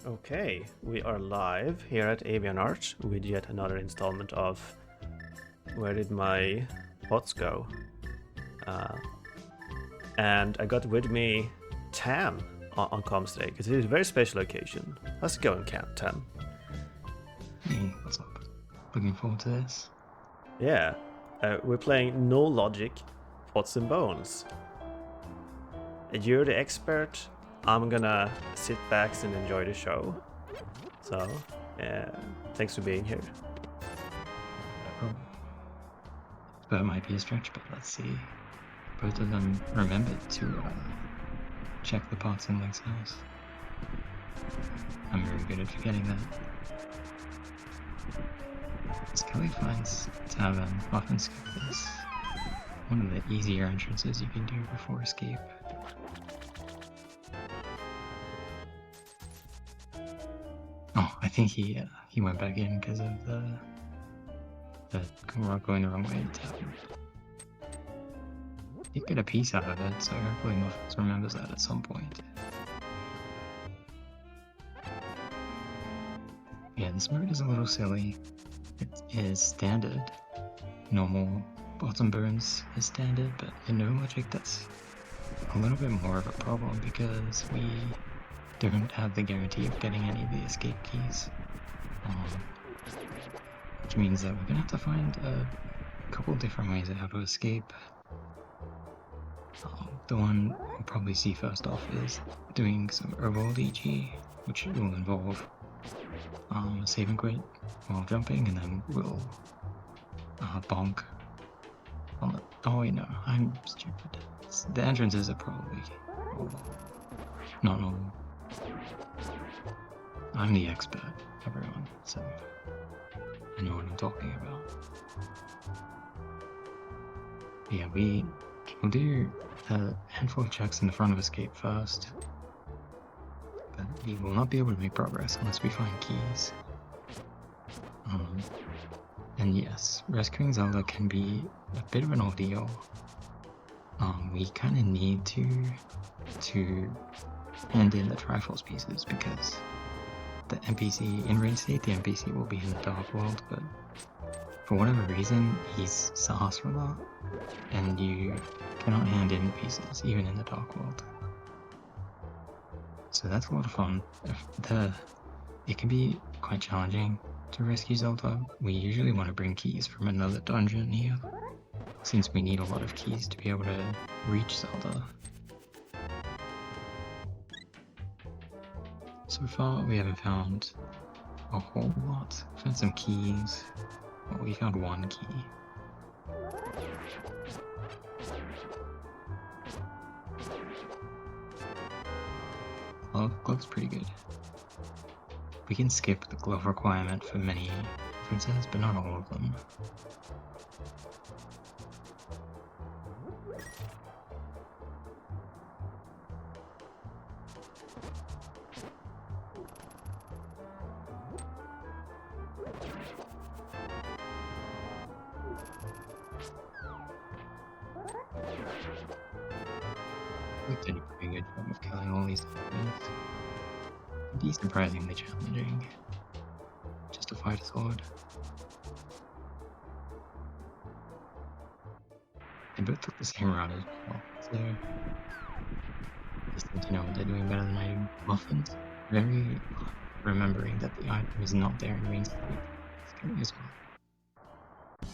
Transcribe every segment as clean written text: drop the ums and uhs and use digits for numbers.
Okay, we are live here at AVIANART with yet another installment of Where Did My Pots Go? And I got with me Tam on comms today because it is a very special occasion. How's it going, Tam? Hey, what's up? Looking forward to this. Yeah, we're playing NoLogic Pots and Bones. You're the expert. I'm gonna sit back and enjoy the show. So, thanks for being here. That might be a stretch, but let's see. Both of them remembered to check the pots in Link's house. I'm very good at forgetting that. Skelly finds Tavern often skip this. One of the easier entrances you can do before escape. Oh, I think he went back in because of the going the wrong way to Tavern. He get a piece out of it, so hopefully Muffins remembers that at some point. Yeah, this mode is a little silly. It is standard. Normal bottom burns is standard, but in NoLogic that's a little bit more of a problem because we don't have the guarantee of getting any of the escape keys. Which means that we're gonna have to find a couple different ways of how to escape. The one we'll probably see first off is doing some overworld EG, which will involve save and quit while jumping, and then we'll bonk on the... Oh wait, no, I'm stupid. The entrances are probably not normal. I'm the expert, everyone, so I know what I'm talking about. Yeah, we'll do a handful of checks in the front of escape first, but we will not be able to make progress unless we find keys. And yes, rescuing Zelda can be a bit of an ordeal. We kind of need to hand in the Triforce pieces because the NPC in Rain State, the NPC will be in the Dark World, but for whatever reason, he's sus for that, and you cannot hand in pieces, even in the Dark World. So that's a lot of fun. It can be quite challenging to rescue Zelda. We usually want to bring keys from another dungeon here, since we need a lot of keys to be able to reach Zelda. So far, we haven't found a whole lot. We found some keys. Well, we found one key. Glove's pretty good. We can skip the glove requirement for many differences, but not all of them. We did a pretty good job of killing all these enemies. It'd be surprisingly challenging just to fight a sword. They both took the same route as well, so just need to know what they're doing better than I do. Muffins, very remembering that the item is not there in Rain State. Scary as well.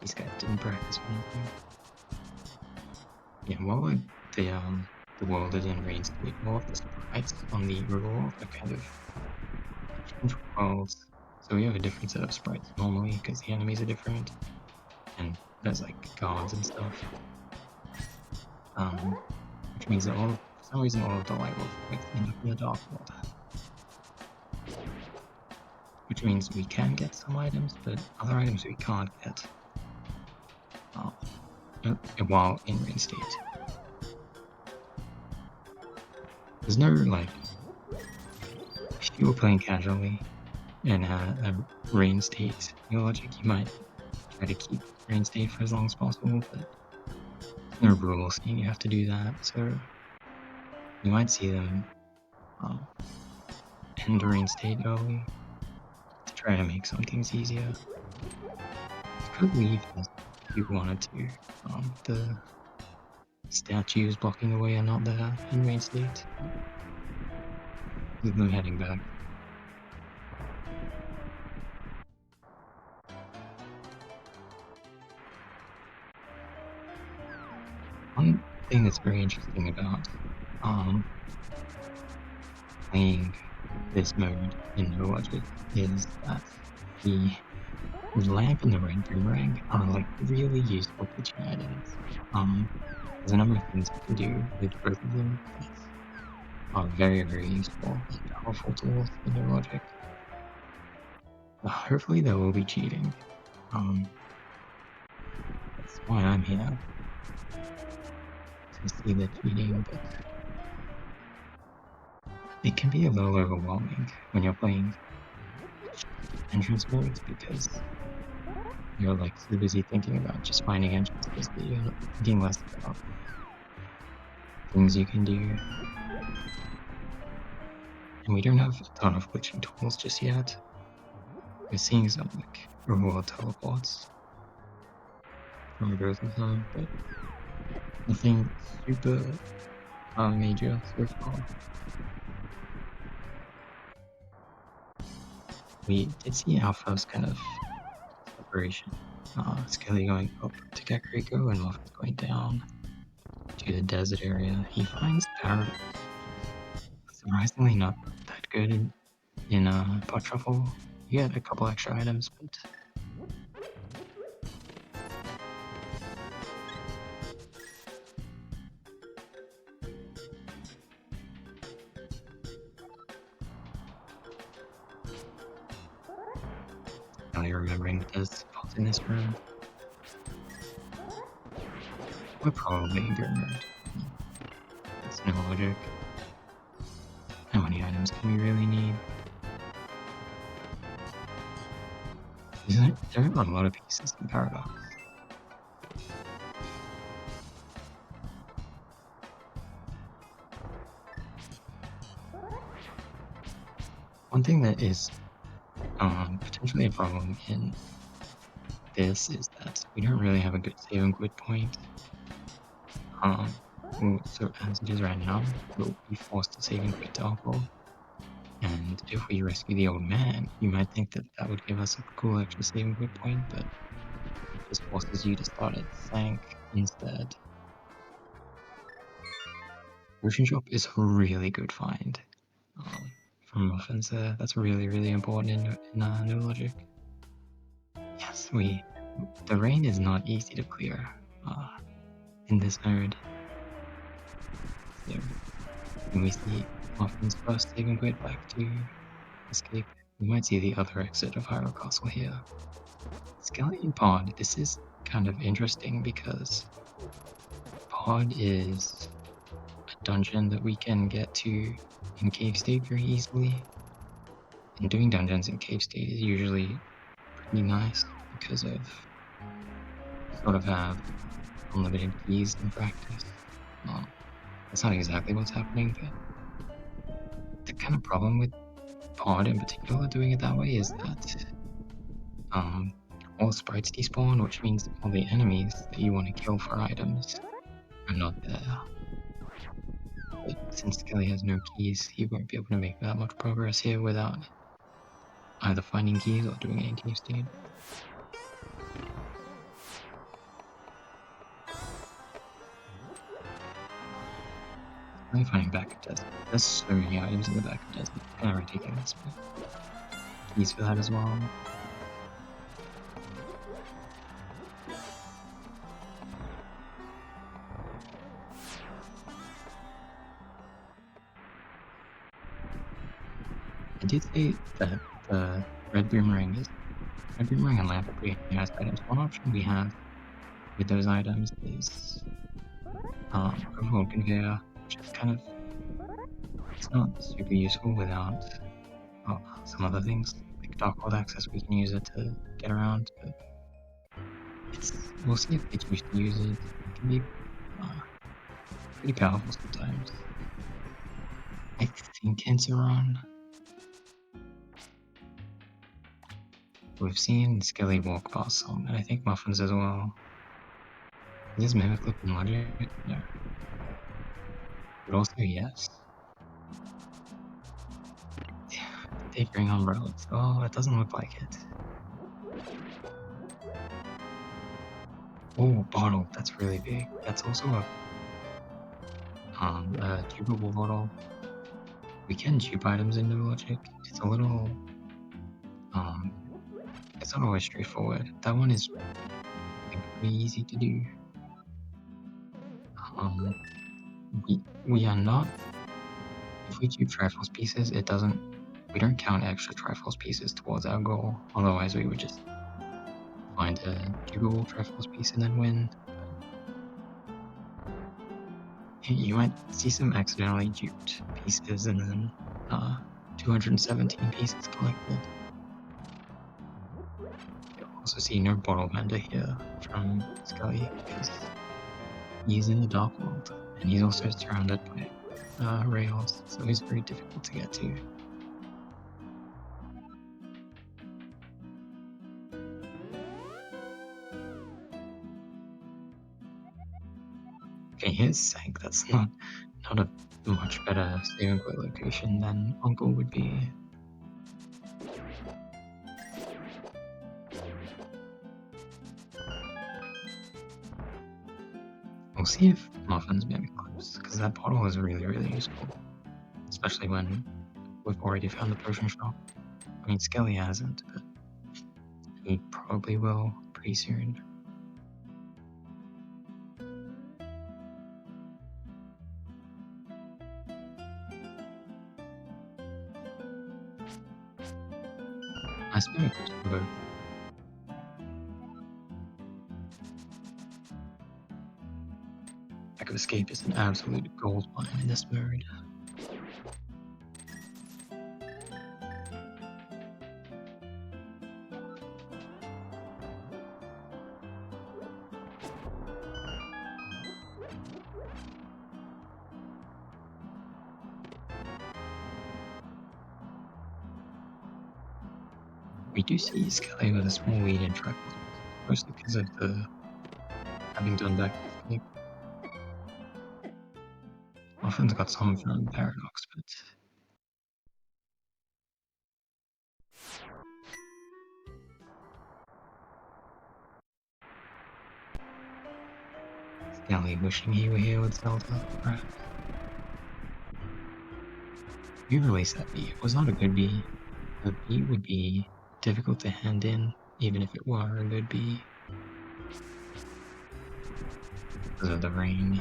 These guys didn't practice for anything. Yeah, while the world is in Rain State, all of the sprites on the river are kind of different worlds. So we have a different set of sprites normally because the enemies are different, and there's like gods and stuff. Which means that for some reason all of the light world sprites end up in the dark world. Which means we can get some items, but other items we can't get while in Rain State. There's no, like, if you were playing casually in a Rain State NoLogic, you might try to keep Rain State for as long as possible, but there's no rule saying you have to do that, so you might see them entering state early to try to make some things easier. You could leave this if you wanted to. The statues blocking the way are not there in main state. Leave them heading back. One thing that's very interesting about playing this mode in NoLogic is that the lamp and the red boomerang are like really useful teaching items. There's a number of things you can do with both of them that are very, very useful and powerful tools in NoLogic. Hopefully there will be cheating. That's why I'm here, to see the cheating, but it can be a little overwhelming when you're playing entrance modes because you're like so busy thinking about just finding entrances that you're thinking less about things you can do. And we don't have a ton of glitching tools just yet. We're seeing some like reward teleports from both of them, but nothing super major so far. We did see our first kind of separation. Skelly going up to Kakariko and Muffin's going down to the desert area. He finds Paradox. Surprisingly not that good in Pot Truffle. You get a couple extra items, but only remembering there's spots in this room. We're probably in good mode. That's no logic. How many items can we really need? There are a lot of pieces in Paradox. One thing that is potentially a problem in this is that we don't really have a good save and quit point. So as it is right now, we'll be forced to save and quit to Alpha. And if we rescue the old man, you might think that that would give us a cool extra save and quit point, but it just forces you to start at Sank instead. Ocean Shop is a really good find from Muffins there. That's really, really important in NoLogic. Yes, the rain is not easy to clear in this node. So when we see Muffin's first save and quit back to escape, we might see the other exit of Hyrule Castle here. Skeleton Pod, this is kind of interesting because Pod is a dungeon that we can get to in Cave State very easily. And doing dungeons in Cave State is usually pretty nice because of you sort of have unlimited keys in practice. That's not exactly what's happening, but the kind of problem with Pod in particular doing it that way is that all sprites despawn, which means all the enemies that you want to kill for items are not there. But since Kelly has no keys, he won't be able to make that much progress here without either finding keys or doing a cave state. I'm finding back of desert. There's so many items in the back of desert. Kind of ridiculous, but keys for that as well. I did say that the red boomerang and lamp are pretty nice items. One option we have with those items is overall conveyor, which is kind of, it's not super useful without some other things like dark world access. We can use it to get around, but we'll see if they choose to use it. It can be pretty powerful sometimes. I think hints are on. We've seen Skelly walk past some, and I think Muffins as well. Is Mimic Lip and Logic? No. But also, yes. They bring umbrellas. Oh, it doesn't look like it. Oh, bottle. That's really big. That's also a tubable bottle. We can dupe items into Logic. It's a little, it's not always straightforward. That one is, I think, pretty easy to do. We are not, if we dupe Triforce pieces, we don't count extra Triforce pieces towards our goal. Otherwise, we would just find a dupable Triforce piece and then win. You might see some accidentally duped pieces and then 217 pieces collected. You'll also see no bottle vendor here from Scully because he's in the Dark World and he's also surrounded by rails, so he's very difficult to get to. Okay, here's Sank. That's not a much better saving point location than Uncle would be. We'll see if Muffins maybe clips, because that bottle is really, really useful. Especially when we've already found the potion shop. I mean, Skelly hasn't, but he probably will pretty soon. I spent a both. Lack of Escape is an absolute gold mine in this mode. We do see Skelly with a small lead in track, mostly because of the having done back escape. Often's got some from Paradox, but Skelly wishing he were here with Zelda, perhaps. We released that B. It was not a good B. The B would be difficult to hand in, even if it were a good B. Because of the rain.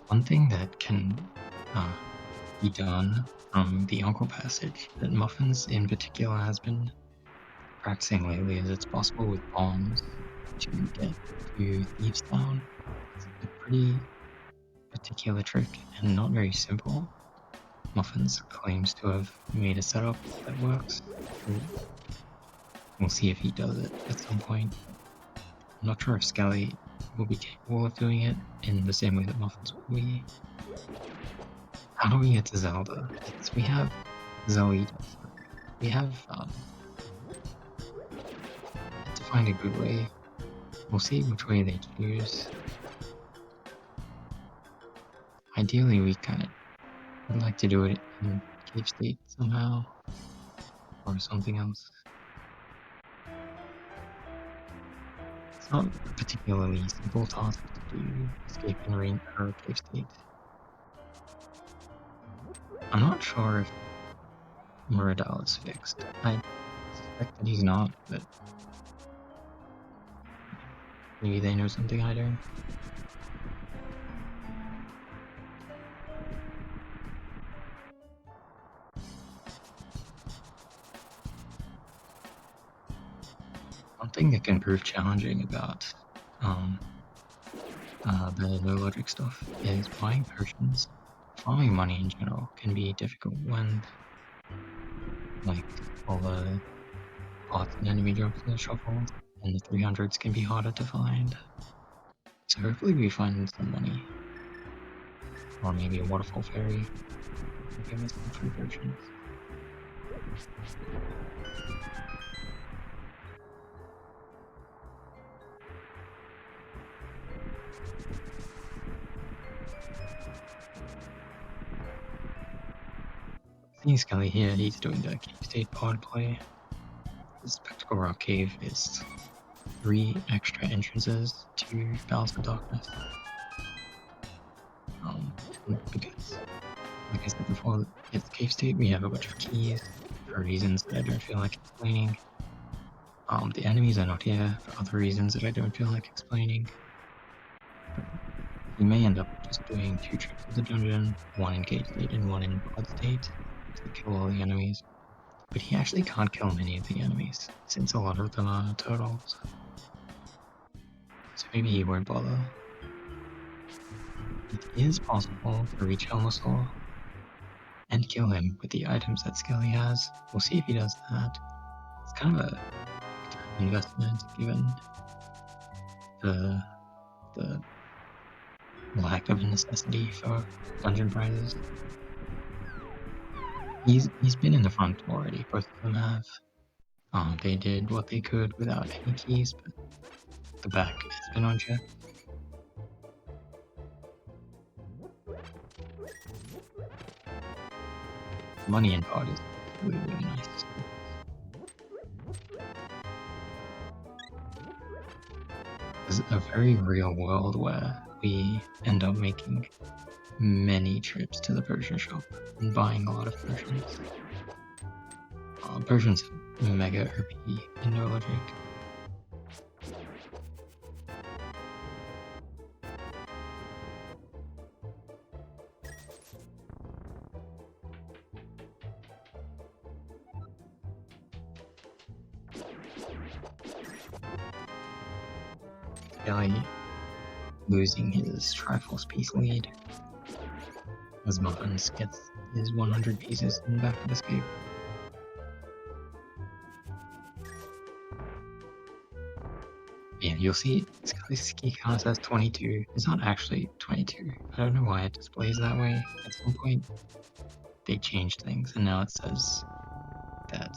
One thing that can be done from the Uncle Passage that Muffins in particular has been practicing lately is it's possible with bombs to get to Thieves Town. It's a pretty particular trick and not very simple. Muffins claims to have made a setup that works. We'll see if he does it at some point. I'm not sure if Skelly will be capable of doing it in the same way that Muffins will be. How do we get to Zelda? We have Zoe. We have to find a good way. We'll see which way they choose. Ideally, we kind of would like to do it in Cave State somehow, or something else. It's not a particularly simple task to do escaping rain or Cave State. I'm not sure if Muradal is fixed. I suspect that he's not, but maybe they know something I don't. One thing that can prove challenging about the NoLogic stuff is buying potions. Farming money in general can be difficult when, like, all the pots and enemy drops in the shuffles, and the 300s can be harder to find. So hopefully we find some money. Or maybe a waterfall fairy will give us some free potions. Seeing Skelly here, he's doing the cave state pod play. The Spectacle Rock Cave is 3 extra entrances to Bowels of Darkness. Because, like I said before, it's cave state, we have a bunch of keys for reasons that I don't feel like explaining. The enemies are not here for other reasons that I don't feel like explaining. You may end up just doing 2 trips of the dungeon, 1 in cave state and 1 in pod state, to kill all the enemies. But he actually can't kill many of the enemies, since a lot of them are turtles. So maybe he won't bother. It is possible to reach Helmosaur and kill him with the items that Skelly has. We'll see if he does that. It's kind of a time investment given the lack of a necessity for dungeon prizes. He's been in the front already, both of them have. They did what they could without any keys, but the back has been on check. Money in pod is really, really nice. It's a very real world where we end up making many trips to the Persian shop and buying a lot of potions. Potions have mega OP in NoLogic. Skelly losing his Triforce piece lead as Muffins gets his 100 pieces in the back of escape. Yeah, you'll see Skelly's key count says 22. It's not actually 22. I don't know why it displays that way. At some point, they changed things, and now it says that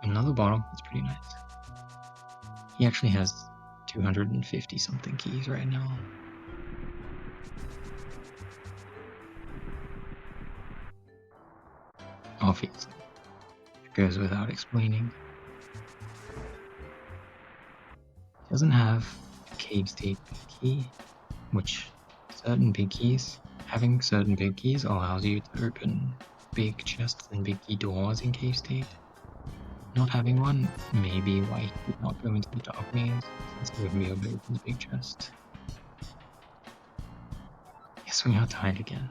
another bottle. It's pretty nice. He actually has 250 something keys right now. Obviously, it goes without explaining. He doesn't have a cave state big key, which having certain big keys allows you to open big chests and big key doors in cave state. Not having one may be why he did not go into the dark maze, since he wouldn't be able to open the big chest. Yes, we are tied again.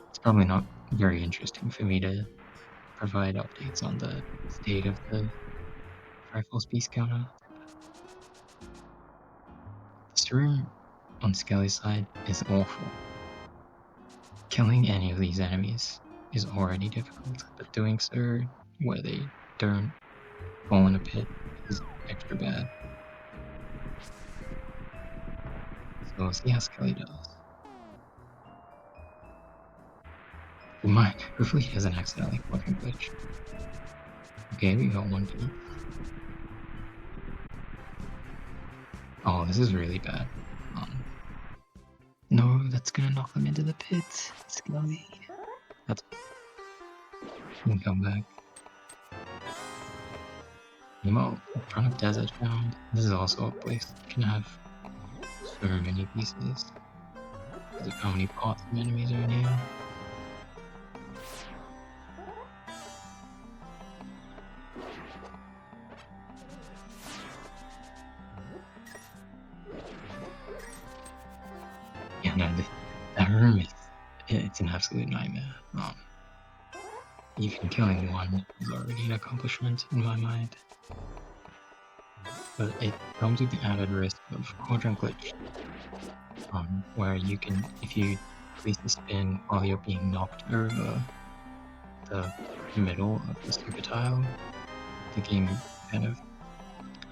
It's probably not very interesting for me to provide updates on the state of the Triforce Beast counter. This room on Skelly's side is awful. Killing any of these enemies is already difficult, but doing so where they don't fall in a pit is extra bad. So we'll see how Skelly does. Hopefully he doesn't accidentally fucking glitch. Okay, we got 1 key. Oh, this is really bad. No, that's gonna knock him into the pit. Skelly. That's... He can come back. Meanwhile, in front of Desert Found, this is also a place that can have so many pieces. Because of how many pots and enemies are in here. Yeah, no, that room it's an absolute nightmare. Even killing one is already an accomplishment in my mind. but it comes with the added risk of quadrant glitch, where you can, if you place the spin while you're being knocked over the middle of the super tile, the game kind of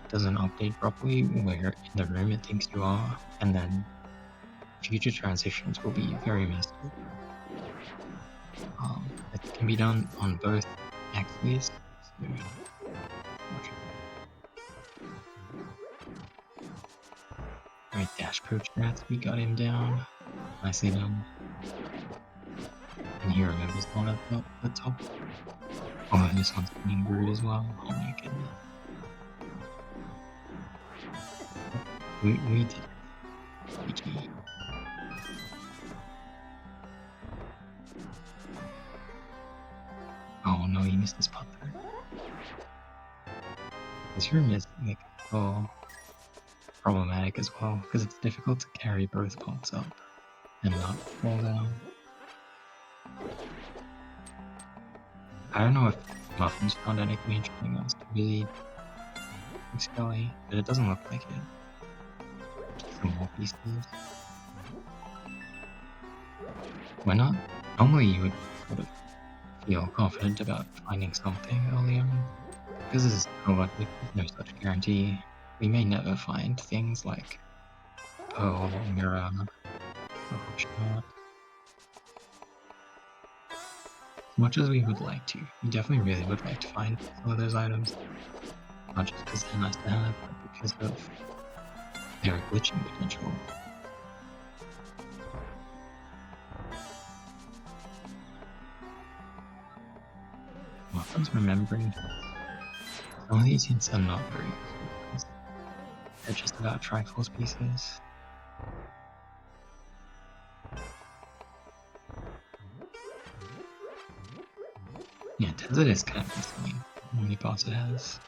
doesn't update properly where in the room it thinks you are, and then future transitions will be very messed up. It can be done on both axes. So, alright, dash coach rats, we got him down. Nicely done. And he remembers one at the top. Oh, and this one's being rude as well. Oh my goodness. We did it. GG. Oh no, he missed his putt there. This room is like problematic as well, because it's difficult to carry both pots up and not fall down. I don't know if Muffins found anything interesting else to really fix Skelly, but it doesn't look like it. Just some more pieces. Why not? Normally you would sort of feel confident about finding something early on. Because this is NoLogic, there's no such guarantee. We may never find things like Pearl or Mirror or Hookshot. As much as we would like to, we definitely really would like to find some of those items. Not just because they're nice to have, but because of their glitching potential. Muffin's remembering some of these hints are not very useful. They're just about Triforce pieces. Yeah, Tenzit is kind of insane. How many boss it has?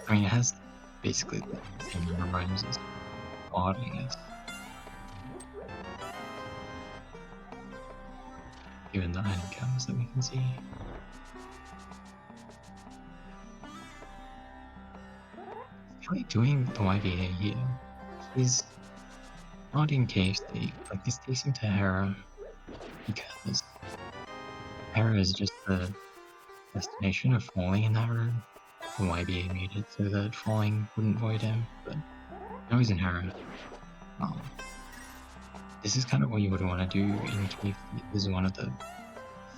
I mean, it has basically the same number of items as Odd, I guess. Given the item counts that we can see. I like doing the YBA here. He's not in cave state, like this takes him to Hera because Hera is just the destination of falling in that room. The YBA made it so that falling wouldn't void him, but now he's in Hera. This is kind of what you would want to do in cave state. This is one of the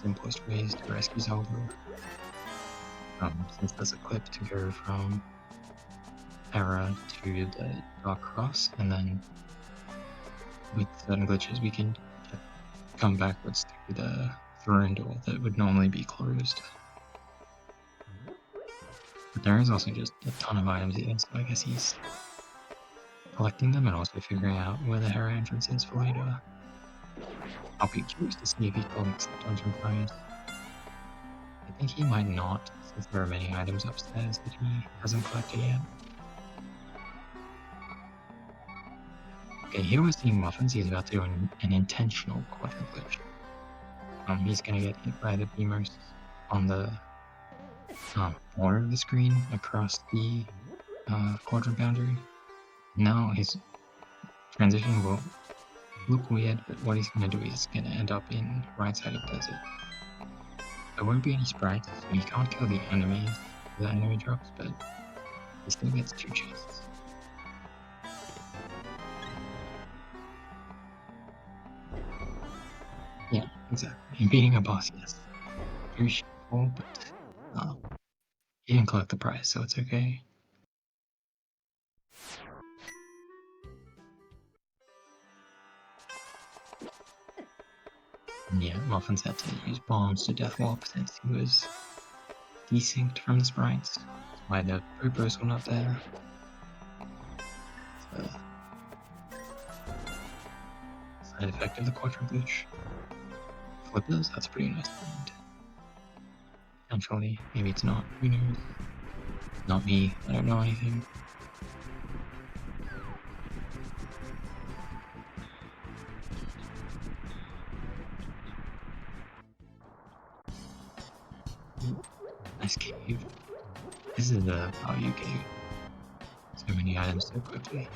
simplest ways to rescue Zelda. Since there's a clip to go from Hera to the Dark Cross, and then with certain glitches we can come backwards through the throne door that would normally be closed. But there is also just a ton of items here, so I guess he's collecting them and also figuring out where the Hera entrance is for later. I'll be curious to see if he collects the dungeon prize. I think he might not, since there are many items upstairs that he hasn't collected yet. Okay, here we're seeing Muffins. He's about to do an intentional quadrant glitch. He's gonna get hit by the beamers on the border of the screen across the quadrant boundary. Now his transition will look weird, but what he's gonna do is gonna end up in right side of desert. There won't be any sprites, so he can't kill the enemies with the enemy drops, but he still gets 2 chests. Yeah, exactly. And beating a boss, yes. Very shameful, but he didn't collect the prize, so it's okay. And yeah, Muffins had to use bombs to death warp since he was desynced from the sprites. That's why the Popos were not there. So, side effect of the quadrant glitch. Flippers, that's pretty nice find. Potentially, maybe it's not, who knows? Not me, I don't know anything. Nice cave. This is the value game. So many items so quickly.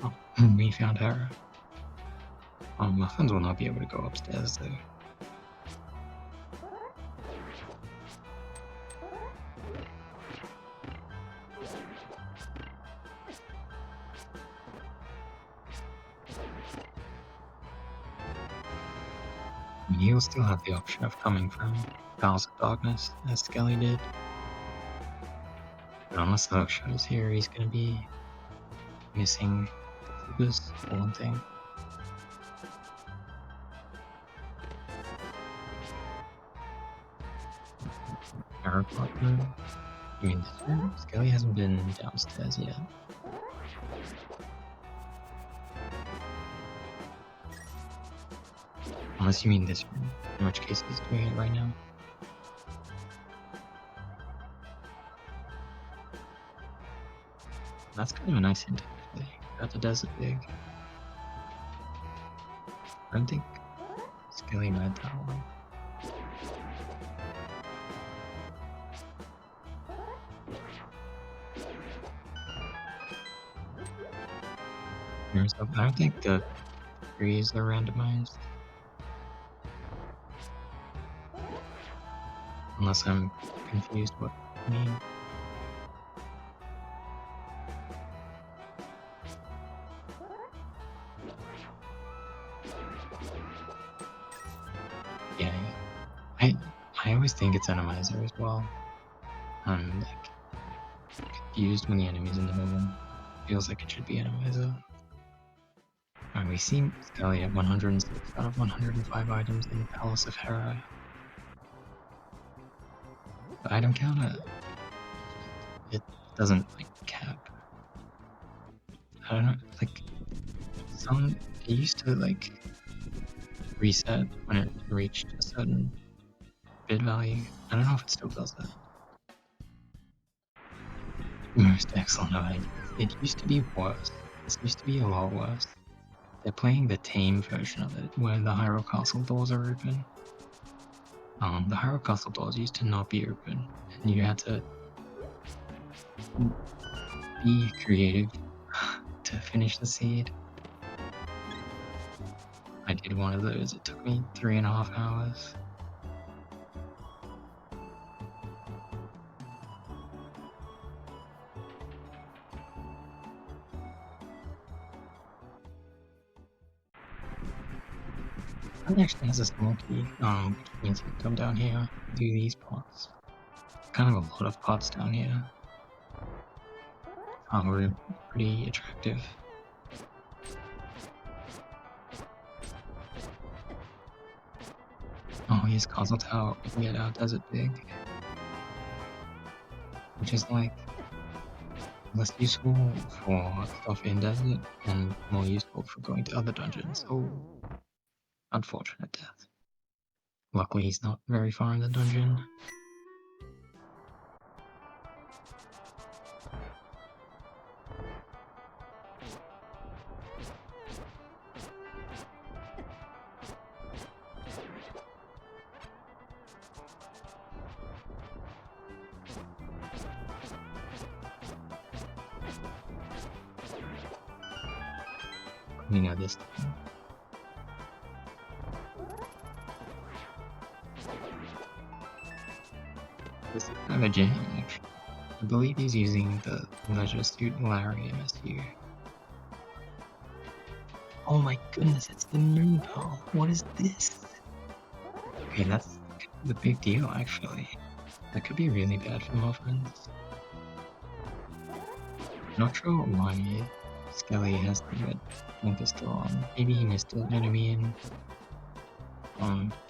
Oh, we found her. Muffins will not be able to go upstairs though. I mean, he'll still have the option of coming from Palace of Darkness, as Skelly did. But unless the hookshot is here, he's gonna be missing the focus for one thing. Aeroport room. I mean, this room? Skelly hasn't been downstairs yet. Unless you mean this room, in which case he's doing it right now. That's kind of a nice hint, actually. Got the desert big. I don't think Skelly read that one. I don't think the trees are randomized. Unless I'm confused what I mean. Yeah. I always think it's Enemizer as well. I'm like confused when the enemy's in the middle. Feels like it should be Enemizer. And we see Skelly at 106 out of 105 items in the Palace of Hera. The item counter, it doesn't like cap. I don't know, like it used to like reset when it reached a certain bid value. I don't know if it still does that. Most excellent item. It used to be worse. This used to be a lot worse. They're playing the tame version of it, where the Hyrule Castle doors are open. The Hyrule Castle doors used to not be open, and you had to be creative to finish the seed. I did one of those. It took me 3.5 hours. It actually has a small key, which means you can come down here and do these pots. Kind of a lot of pots down here. We're pretty attractive. Oh, here's Castle Tower. We can get out Desert Big. Which is like less useful for stuff in desert and more useful for going to other dungeons. Oh, unfortunate death. Luckily he's not very far in the dungeon. We know this thing. This is kind of a jam, actually. I believe he's using the Leisure Suit Larry MSU. Oh my goodness, it's the Moon Pearl. What is this? Okay, that's the big deal, actually. That could be really bad for Muffins. Not sure why Skelly has the red pistol on. Maybe he missed an enemy in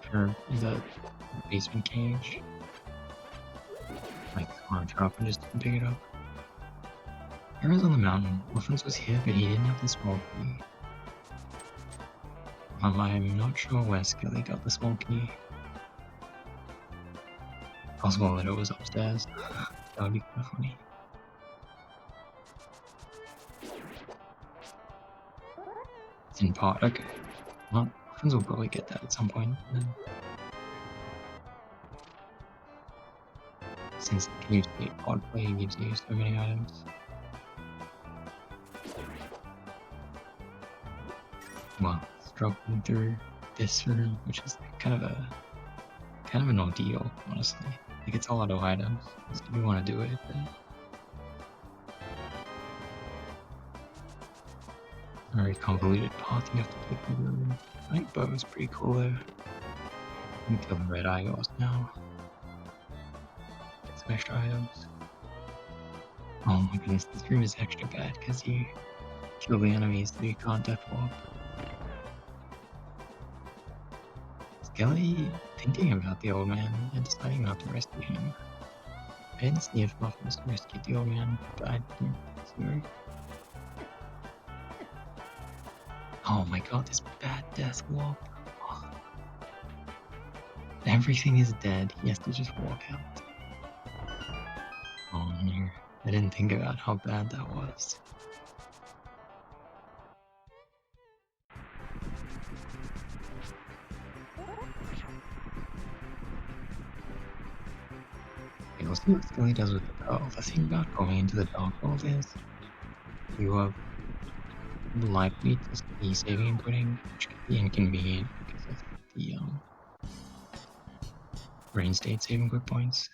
for the basement cage. Like on top and just didn't pick it up. Hera's on the mountain. Muffins was here, but he didn't have the small key. I'm not sure where Skelly got the small key. possible that it was upstairs. That would be kind of funny. It's in part. Okay. Well, friends will probably get that at some point. Then. Since the cave state pod play gives you so many items. Well, struggling through this room, which is kind of an ordeal, honestly. Like it's a lot of items. So you want to do it, but very convoluted path you have to take through the room. I think bow is pretty cool though. You can kill the red Igors now. Get some extra items. Oh my goodness, this room is extra bad because you kill the enemies that you can't death warp. Skelly thinking about the old man and deciding not to rescue him. I didn't see if Muffins rescued the old man, but I didn't see her. Oh my god, this bad death warp. Oh. Everything is dead, he has to just walk out. Oh no, I didn't think about how bad that was. We'll see what Skelly does with the pearl. The thing about going into the dark world is you are likely to see saving and quitting, which can be inconvenient because of the brain state saving quit points.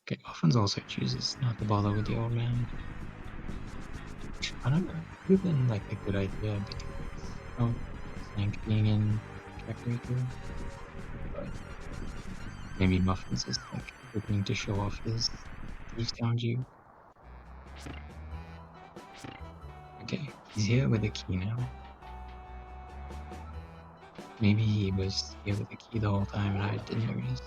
Okay, Muffins also chooses not to bother with the old man. Which, I don't know, could have been like a good idea because of Snake being in Kakariko. But maybe Muffins is like hoping to show off his Thieves Town Jew. Okay, he's here with a key now. Maybe he was here with the key the whole time and I didn't notice.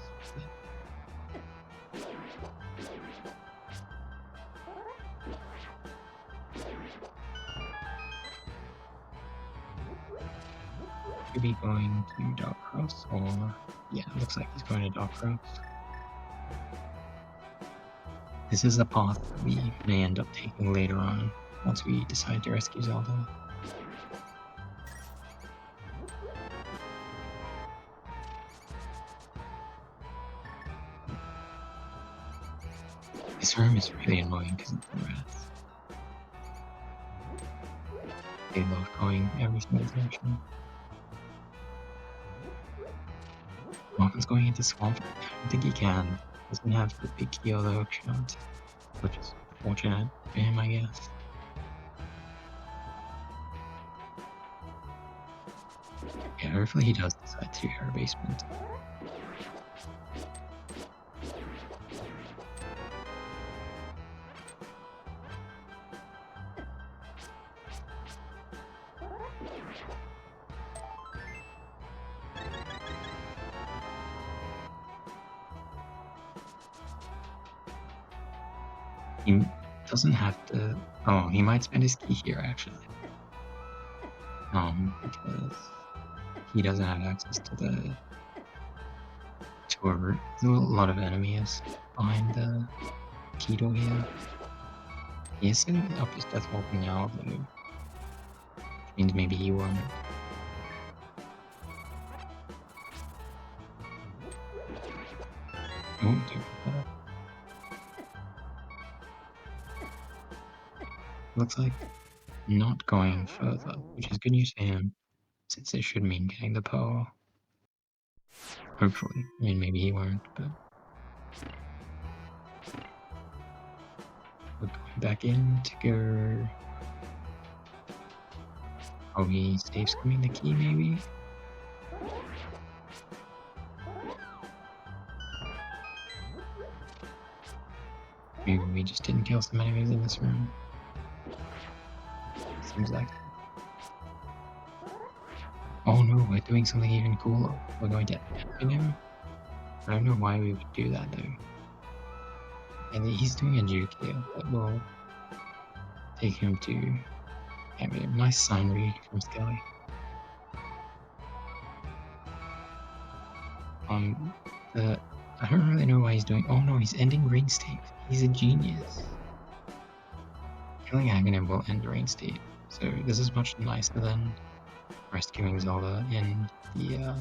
Could be going to Dark Cross, or yeah, it looks like he's going to Dark Cross. This is a path that we may end up taking later on once we decide to rescue Zelda. This room is really annoying because of the rats. They love going every single direction. Marvin's going into swamp. I don't think he can. Doesn't have the big key or the hook shot, which is fortunate for him, I guess. Yeah, hopefully he does decide to her basement. He doesn't have to. Oh, he might spend his key here actually. Because he doesn't have access to the tour. There's a lot of enemies behind the key door here. He is setting up his death walking now, though. Which means maybe he won't. Won't do that. Looks like not going further, which is good news for him, since it should mean getting the pearl. Hopefully. I mean, maybe he won't, but we're going back in to go. Oh, he saves coming the key, maybe? Maybe we just didn't kill some enemies in this room. Seems like. Oh no, we're doing something even cooler. We're going to add him. I don't know why we would do that though. And he's doing a juke here that will take him to. I mean, nice sign read from Skelly. I don't really know why he's doing. Oh no, he's ending Rain State. He's a genius. I feel like Aghanim will end Rain State, so this is much nicer than rescuing Zelda in the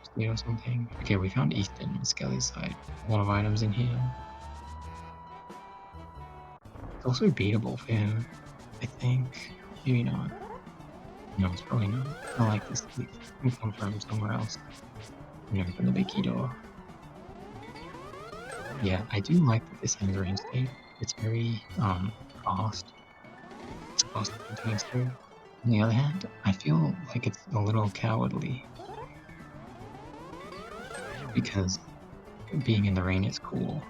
State or something. Okay, we found Easton on Skelly's side. A lot of items in here. It's also beatable for him, I think. Maybe not. No, it's probably not. I like this. We can come from somewhere else and open the big key door. Yeah, I do like that this ends Rain State. It's very fast. It's fast in doing so. On the other hand, I feel like it's a little cowardly because being in the rain is cool.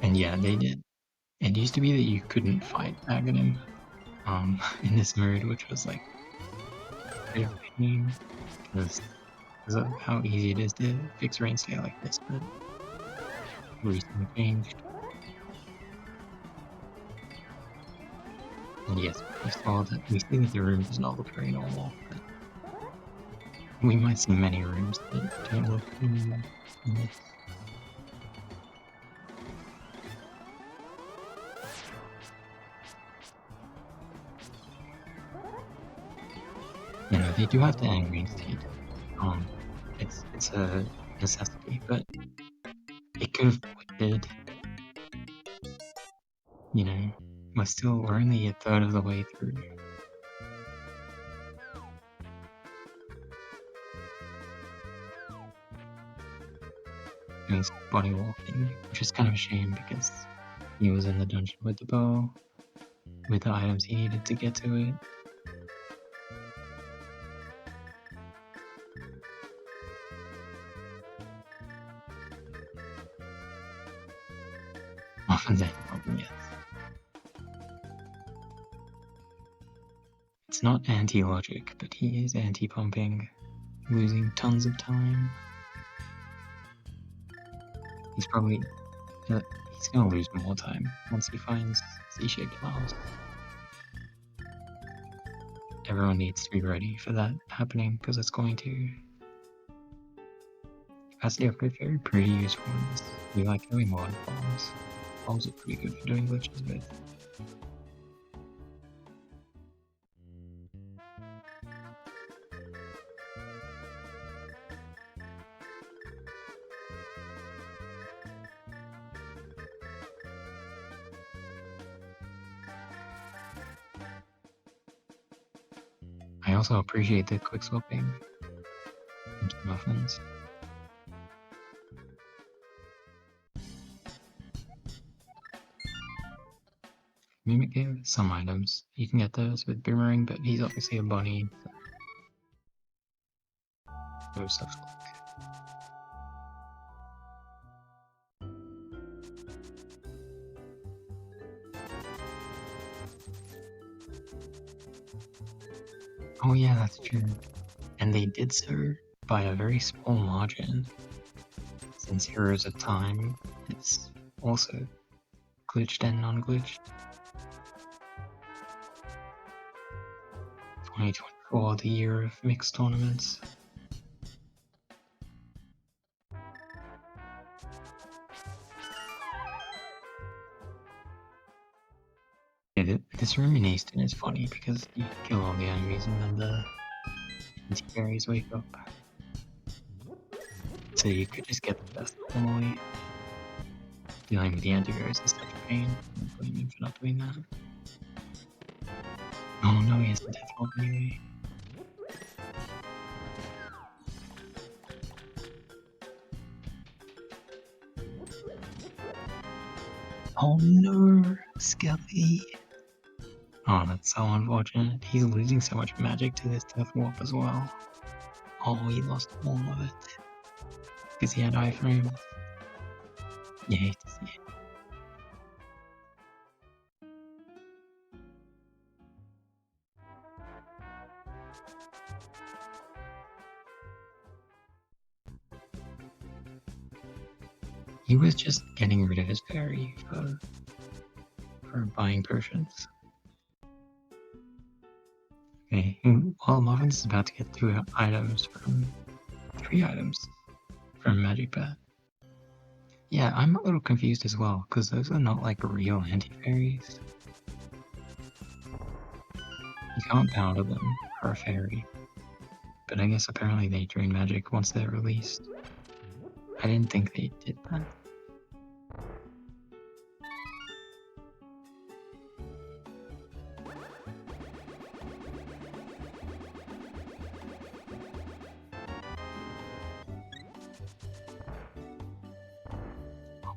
And yeah, they did. It used to be that you couldn't fight Aghanim in this mode, which was like a bit of a pain because of how easy it is to fix rain stay like this, but recently changed. And yes, we see that the room does not look very normal, but we might see many rooms that don't look normal in this. You know, they do have to end Rain State. It's a necessity, but it could have waited. You know, we're only a third of the way through. Doing some body walking, which is kind of a shame because he was in the dungeon with the bow, with the items he needed to get to it. Often that problem, yes. It's not anti-logic, but he is anti-pumping, losing tons of time. He's probably he's gonna lose more time once he finds C-shaped house. Everyone needs to be ready for that happening because it's going to. Capacity upgrade very pretty useful in this. We like having a lot of bombs. Bombs are pretty good for doing glitches with. I also appreciate the quick swapping into muffins. Mimic gave some items. You can get those with Boomerang, but he's obviously a bunny, so no such luck. Oh yeah, that's true. And they did so by a very small margin. Since Heroes of Time is also glitched and non-glitched. 2024, the year of mixed tournaments. Yeah, this room in Easton is funny because you kill all the enemies and then the anti-fairies wake up. So you could just get the best of them all. Dealing with the anti-fairies is such a pain. I'm blaming him for not doing that. Oh no, he has the death lock anyway. Oh no, Skelly. Oh, that's so unfortunate. He's losing so much magic to this death warp as well. Oh, he lost all of it. Because he had iframes. You hate to see it. He was just getting rid of his fairy for buying potions. Okay, while Muffin's is about to get 2 items from free items from Magic Bat. Yeah, I'm a little confused as well, because those are not like real anti-fairies. You can't powder them for a fairy. But I guess apparently they drain magic once they're released. I didn't think they did that.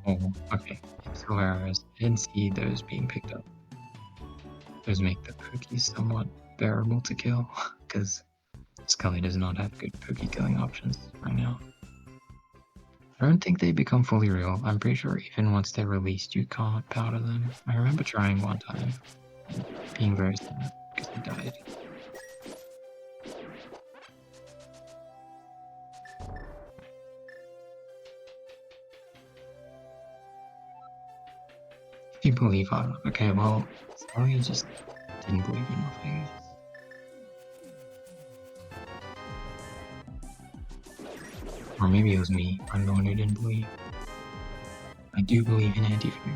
Oh, okay. So whereas I didn't see those being picked up. Those make the Pookies somewhat bearable to kill, because Scully does not have good Pookie killing options right now. I don't think they become fully real. I'm pretty sure even once they're released, you can't powder them. I remember trying one time, and being very sad because I died. If you believe okay, well, Scully just didn't believe enough, I guess. Or maybe it was me. I'm the one who didn't believe. I do believe in anti-fairy.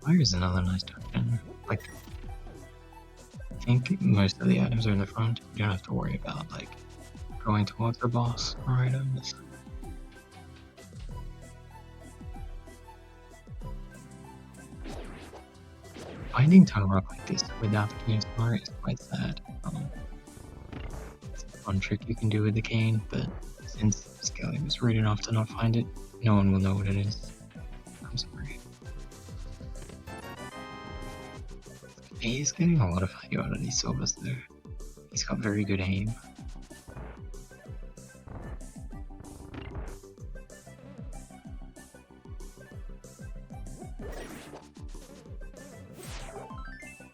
Fire is another nice token. Like, I think most of the items are in the front. You don't have to worry about, like, going towards the boss or items. Finding Tunnel Rock like this without the PSR is quite sad. It's a fun trick you can do with the cane, but since Skelly was rude enough to not find it, no one will know what it is. I'm sorry. He's getting a lot of value out of these silvers though. He's got very good aim.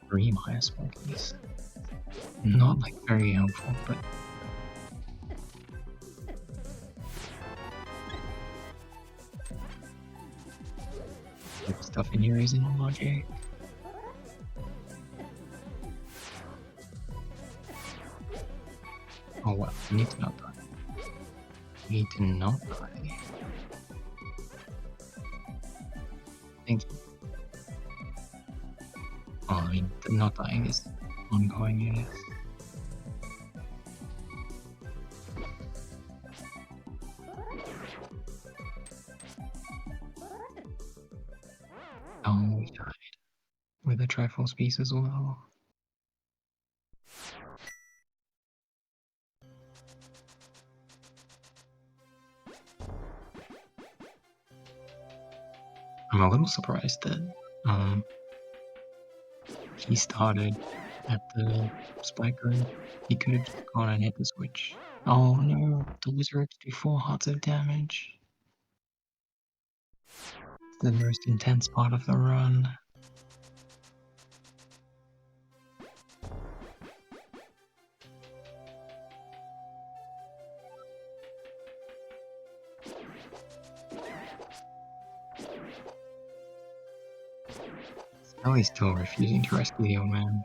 Three minus monkeys. Not like very helpful, but the stuff in here is in NoLogic. Oh well, you need to not die. You need to not die. Thank you. Oh, I mean, the not dying is ongoing, I guess. Oh, we died with a Triforce piece as well. I'm a little surprised that he started at the spike room. He could have just gone and hit the switch. Oh no, the wizards do 4 hearts of damage. It's the most intense part of the run. Ellie's still refusing to rescue the old man.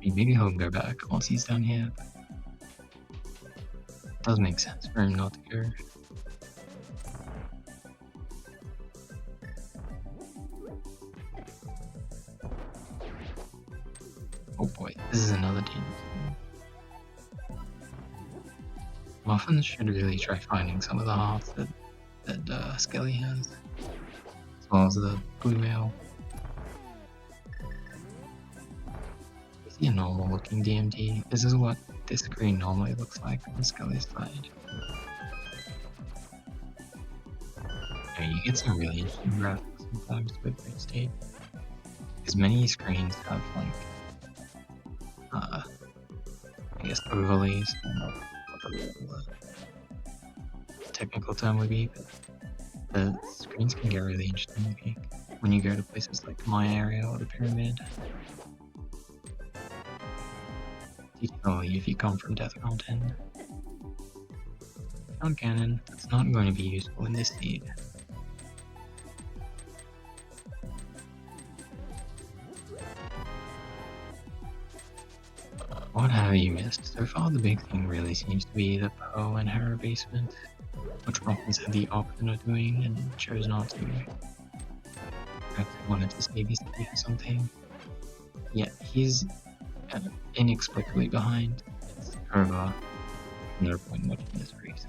Maybe he'll go back once he's done here. It does make sense for him not to go. Oh boy, this is another team. Muffins should really try finding some of the hearts that Skelly has, as well as the blue whale. Is he a normal looking DMD? This is what this screen normally looks like on Skelly's side. I mean, you get some really interesting graphics sometimes with Great State, because many screens have like I guess overlays on whatever the technical term would be, but the screens can get really interesting looking when you go to places like my area or the pyramid. Particularly if you come from Death Mountain. Sound cannon, that's not going to be useful in this seed. What have you missed? So far the big thing really seems to be the Pearl and Hera basement, which Robbins had the option of doing and chose not to. Perhaps he wanted to save his team or something. Yeah, he's inexplicably behind. It's over. No point watching this race.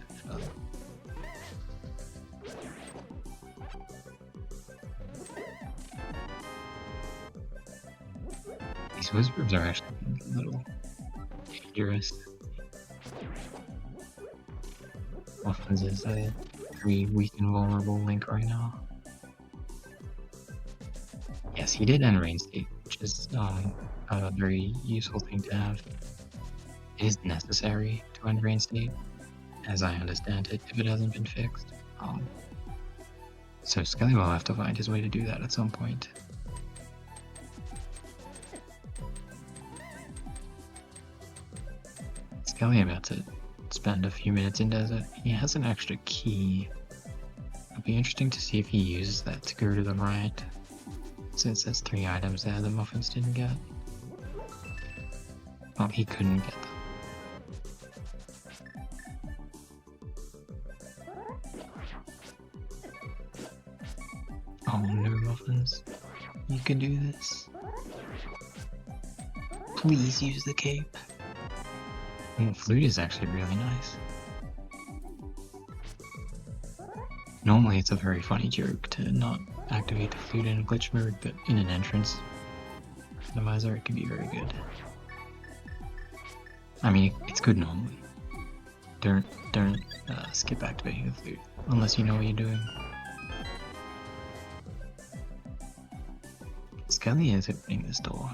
These whispers are actually a little dangerous. Muffins is a very weak and vulnerable Link right now. Yes, he did end Rain State, which is a very useful thing to have. It is necessary to end Rain State, as I understand it, if it hasn't been fixed. So Skelly will have to find his way to do that at some point. Skelly about to spend a few minutes in desert. He has an extra key. It'll be interesting to see if he uses that to go to the right. Since there's 3 items there the Muffins didn't get. Well, he couldn't get them. Oh no, Muffins. You can do this. Please use the cape. And the flute is actually really nice. Normally it's a very funny joke to not activate the flute in glitch mode, but in an entrance randomizer it can be very good. I mean, it's good normally. Don't skip activating the flute unless you know what you're doing. Skelly is opening this door.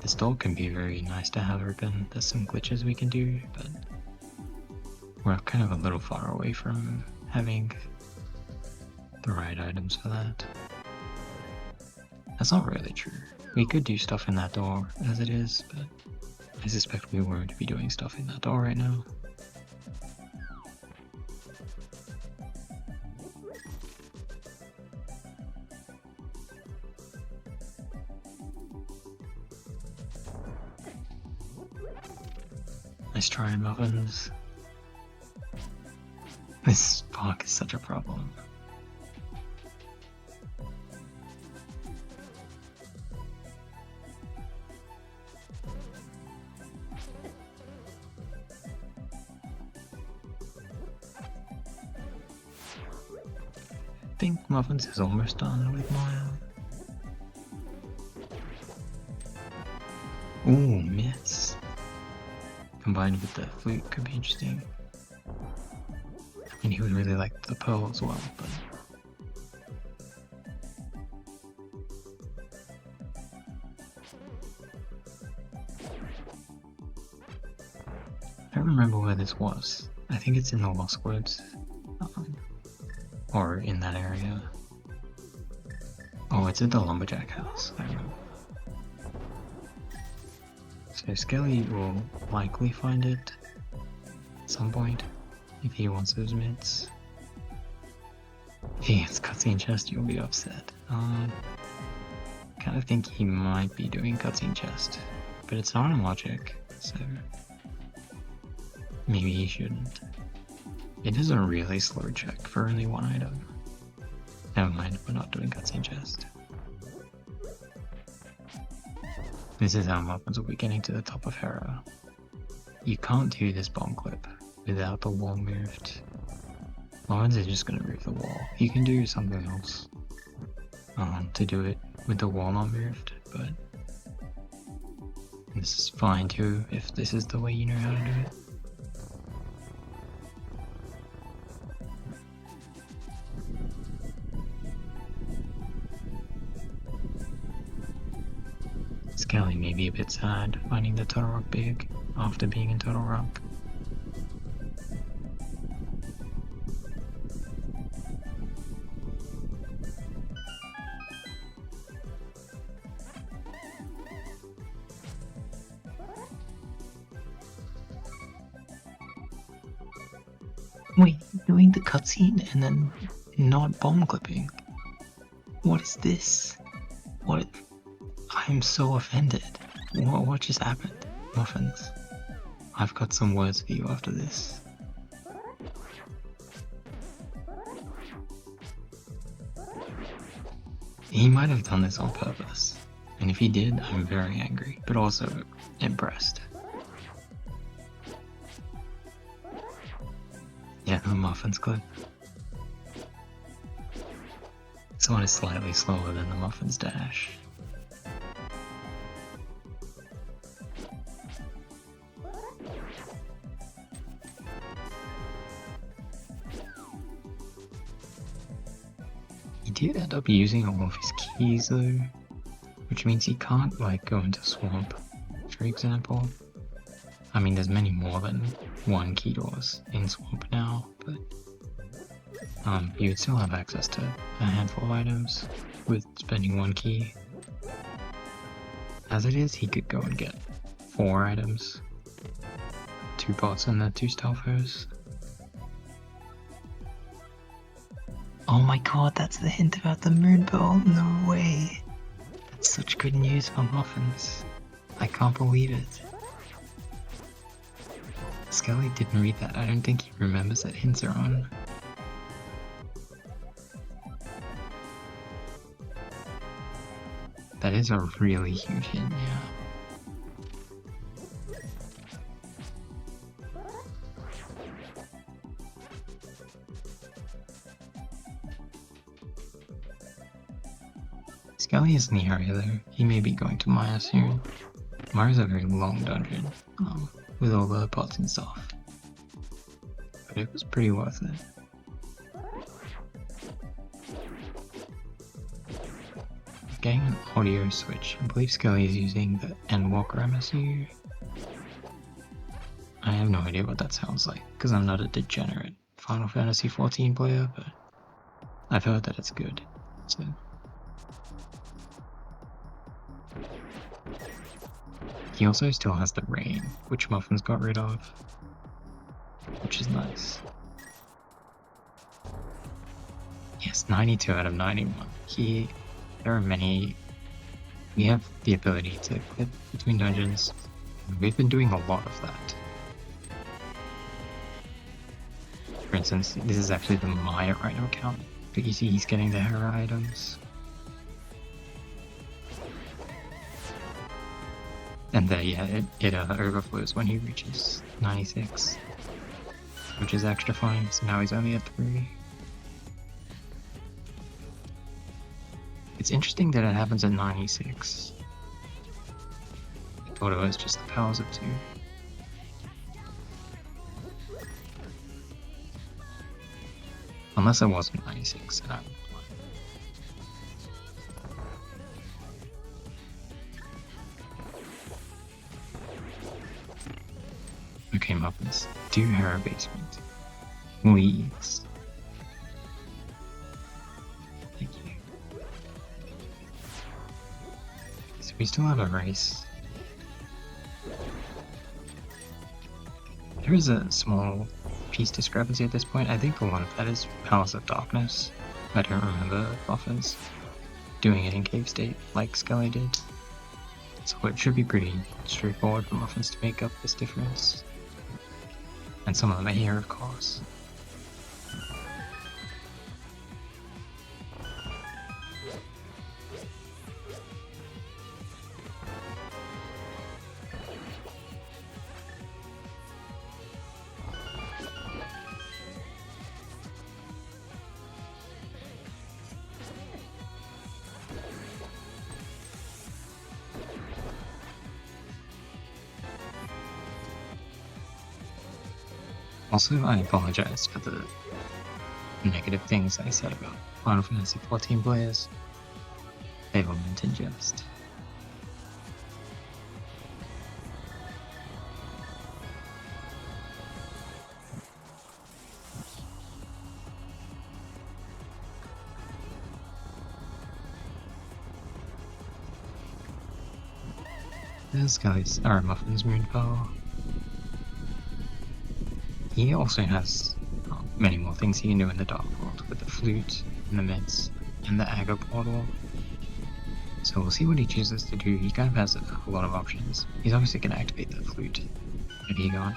This door can be very nice to have open. There's some glitches we can do, but we're kind of a little far away from having the right items for that. That's not really true. We could do stuff in that door as it is, but I suspect we won't be doing stuff in that door right now. Nice try, Muffins. This spark is such a problem. I think Muffins is almost done with Maya. Ooh, miss. Combined with the flute could be interesting. I mean, he would really like the pearl as well, but... I don't remember where this was. I think it's in the Lost Woods. Or in that area. Oh, it's at the Lumberjack house, I remember. So Skelly will likely find it at some point if he wants those mitts. If he gets cutscene chest, you'll be upset. Kind of think he might be doing cutscene chest, but it's not in logic, so maybe he shouldn't. It is a really slow check for only one item. Never mind, we're not doing cutscene chest. This is how Muffins will be getting to the top of Hera. You can't do this bomb clip without the wall moved. Muffins is just gonna move the wall. You can do something else to do it with the wall not moved, but this is fine too if this is the way you know how to do it. Skelly may be a bit sad finding the Turtle Rock big after being in Turtle Rock. Wait, doing the cutscene and then not bomb clipping? What is this? What? I'm so offended. What just happened? Muffins. I've got some words for you after this. He might have done this on purpose. And if he did, I'm very angry, but also impressed. Yeah, the Muffins clip. This one is slightly slower than the Muffins dash. He did end up using all of his keys though, which means he can't like go into Swamp, for example. I mean, there's many more than one key doors in Swamp now, but you would still have access to a handful of items with spending one key. As it is, he could go and get 4 items, 2 bots and the 2 stealthers. Oh my god, that's the hint about the moon pearl? No way! That's such good news for Muffins. I can't believe it. Skelly didn't read that. I don't think he remembers that hints are on. That is a really huge hint, yeah. Skelly is in the area though. He may be going to Maya soon. Maya's a very long dungeon, with all the bots and stuff. But it was pretty worth it. Getting an audio switch. I believe Skelly is using the Endwalker MSU. I have no idea what that sounds like, because I'm not a degenerate Final Fantasy XIV player, but I've heard that it's good, so... He also still has the rain, which Muffins got rid of, which is nice. Yes, 92 out of 91. There are many... We have the ability to clip between dungeons. We've been doing a lot of that. For instance, this is actually the Maya Rhino account, but you see he's getting the Hera items. And there, yeah, it overflows when he reaches 96, which is extra fine, so now he's only at 3. It's interesting that it happens at 96. I thought it was just the powers of 2. Unless it wasn't 96, and I'm... Okay, Muffins, do Hera basement. Please. Thank you. So we still have a race. There is a small piece discrepancy at this point. I think a lot of that is Palace of Darkness. I don't remember Muffins doing it in Cave State like Skelly did. So it should be pretty straightforward for Muffins to make up this difference. And some of them are here, of course. Also, I apologize for the negative things I said about Final Fantasy XIV players. They were meant in jest. This guy's Muffins Moonfall. He also has many more things he can do in the Dark World with the flute and the mitts and the Agar portal. So we'll see what he chooses to do. He kind of has a lot of options. He's obviously going to activate the flute that he got.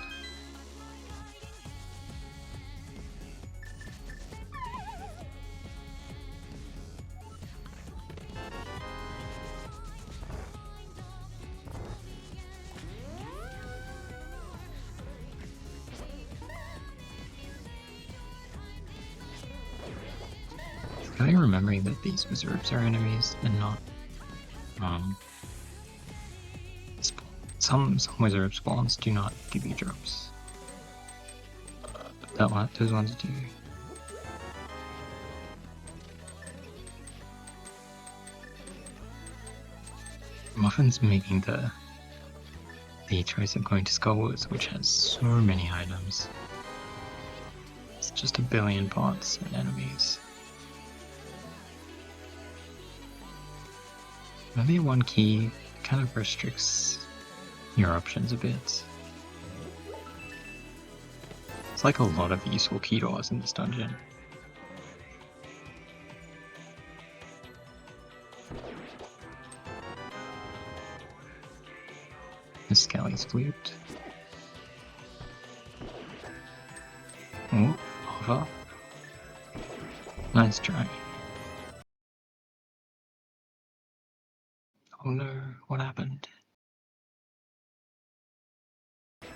Kind of remembering that these reserves are enemies and not some reserve spawns do not give you drops. But those ones do. Muffin's making the choice of going to Skullwoods, which has so many items. It's just a billion pots and enemies. Maybe one key kind of restricts your options a bit. It's like a lot of useful key doors in this dungeon. The Skelly's flute. Oh, over. Nice try. Oh no, what happened? Okay,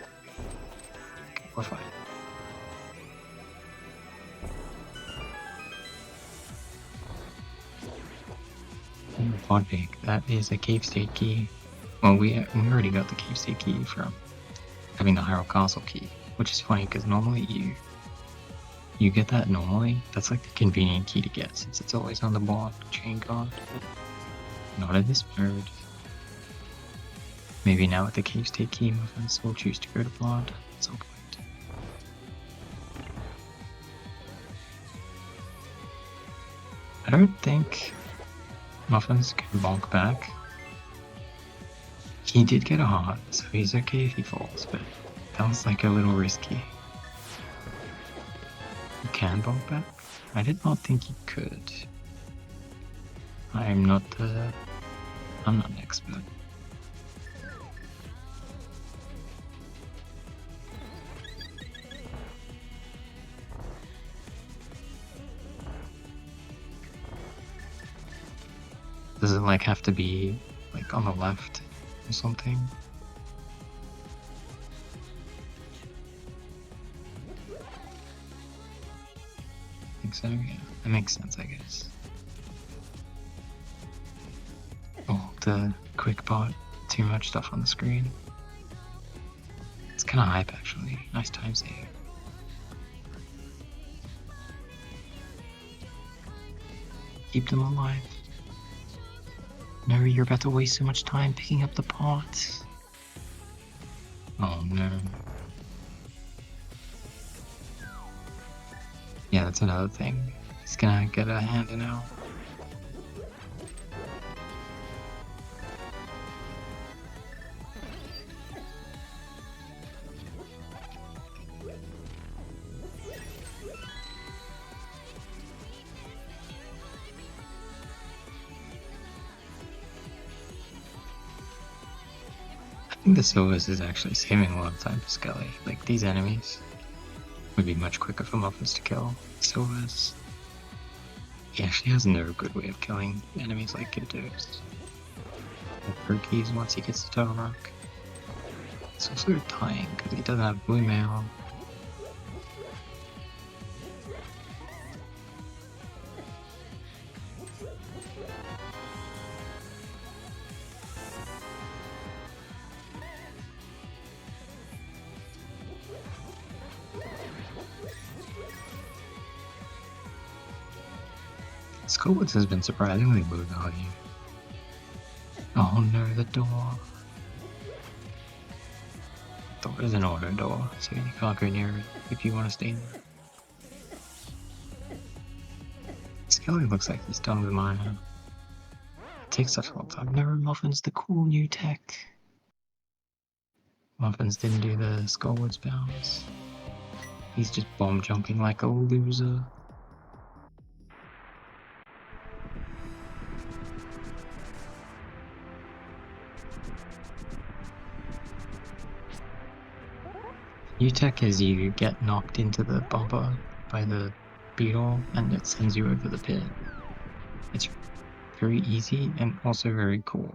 we're fine. Podpig, that is a cave state key. Well, we already got the cave state key from having the Hyrule Castle key, which is funny because normally you get that normally. That's like the convenient key to get since it's always on the block chain guard. Not in this mode. Maybe now with the cave state key, Muffins will choose to go to Blood at some point. I don't think Muffins can bonk back. He did get a heart, so he's okay if he falls, but that was like a little risky. He can bonk back? I did not think he could. I'm not an expert. Does it like have to be like on the left or something? I think so, yeah. That makes sense, I guess. Oh, the quick bot, too much stuff on the screen. It's kind of hype actually. Nice time save. Keep them alive. No, you're about to waste so much time picking up the pots. Oh no. Yeah, that's another thing. He's gonna get a hand now. I think the Silvers is actually saving a lot of time for Skelly. Like, these enemies would be much quicker for Muffins to kill. Silvers. He actually has no good way of killing enemies like Gyarados. Or Perkies once he gets to Turtle Rock. It's also tying because he doesn't have Blue Mail. Skullwoods has been surprisingly low value. Oh no, the door. Door is an auto door, so you can't go near it if you want to stay there. Skelly looks like he's done with mine. It takes such a long time. No, Muffins, the cool new tech. Muffins didn't do the Skullwoods bounce. He's just bomb jumping like a loser. New tech is you get knocked into the bumper by the beetle and it sends you over the pit. It's very easy and also very cool.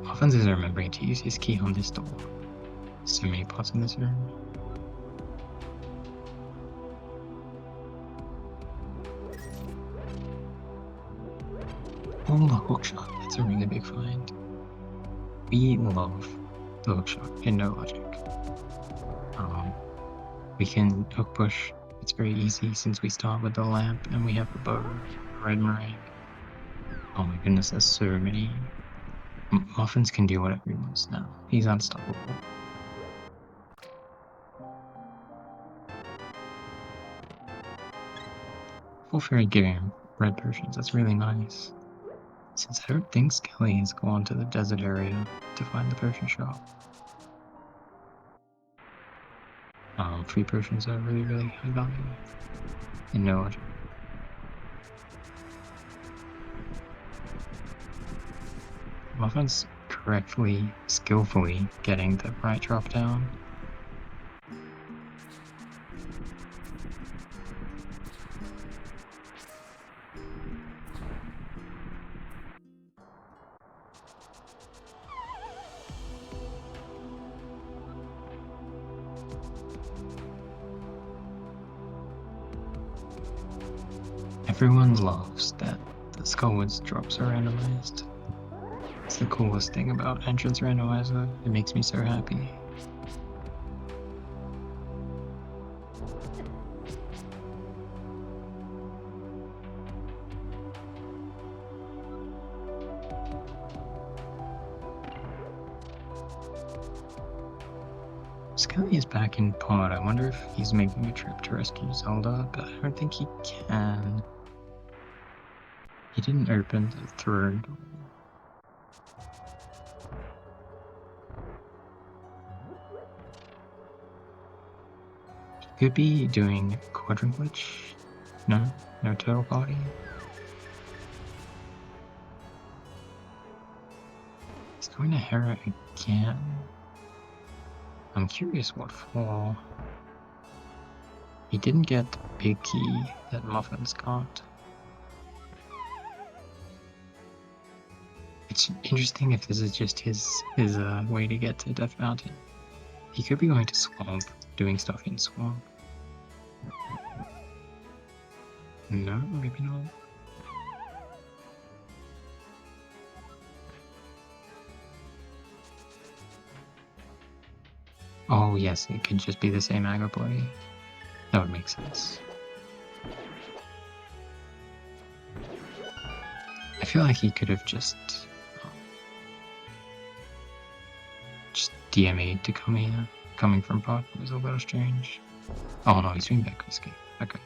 Muffins is remembering to use his key on this door. So many pots in this room. Oh, the hookshot. That's a really big find. We love the hookshot in NoLogic. We can hook push. It's very easy since we start with the lamp and we have the bow, red meringue. Oh my goodness, there's so many. Muffins can do whatever he wants now. He's unstoppable. Full Fairy giving him red potions, that's really nice. Since I don't think Skelly has gone to the desert area to find the potion shop. Free potions are really, really high value in NoLogic. Muffin's correctly, skillfully getting the right drop down. Everyone loves that the Skullwoods drops are randomized. It's the coolest thing about Entrance Randomizer. It makes me so happy. Skelly is back in pod. I wonder if he's making a trip to rescue Zelda, but I don't think he can. He didn't open the third door. He could be doing quadrant glitch. No turtle party. He's going to Hera again. I'm curious what for. He didn't get the big key that Muffins got. It's interesting if this is just his way to get to Death Mountain. He could be going to Swamp, doing stuff in Swamp. No, maybe not. Oh yes, it could just be the same aggro play. That would make sense. I feel like he could have just DMA'd to come here. Coming from pot was a little strange. Oh no, he's doing back escape. Okay.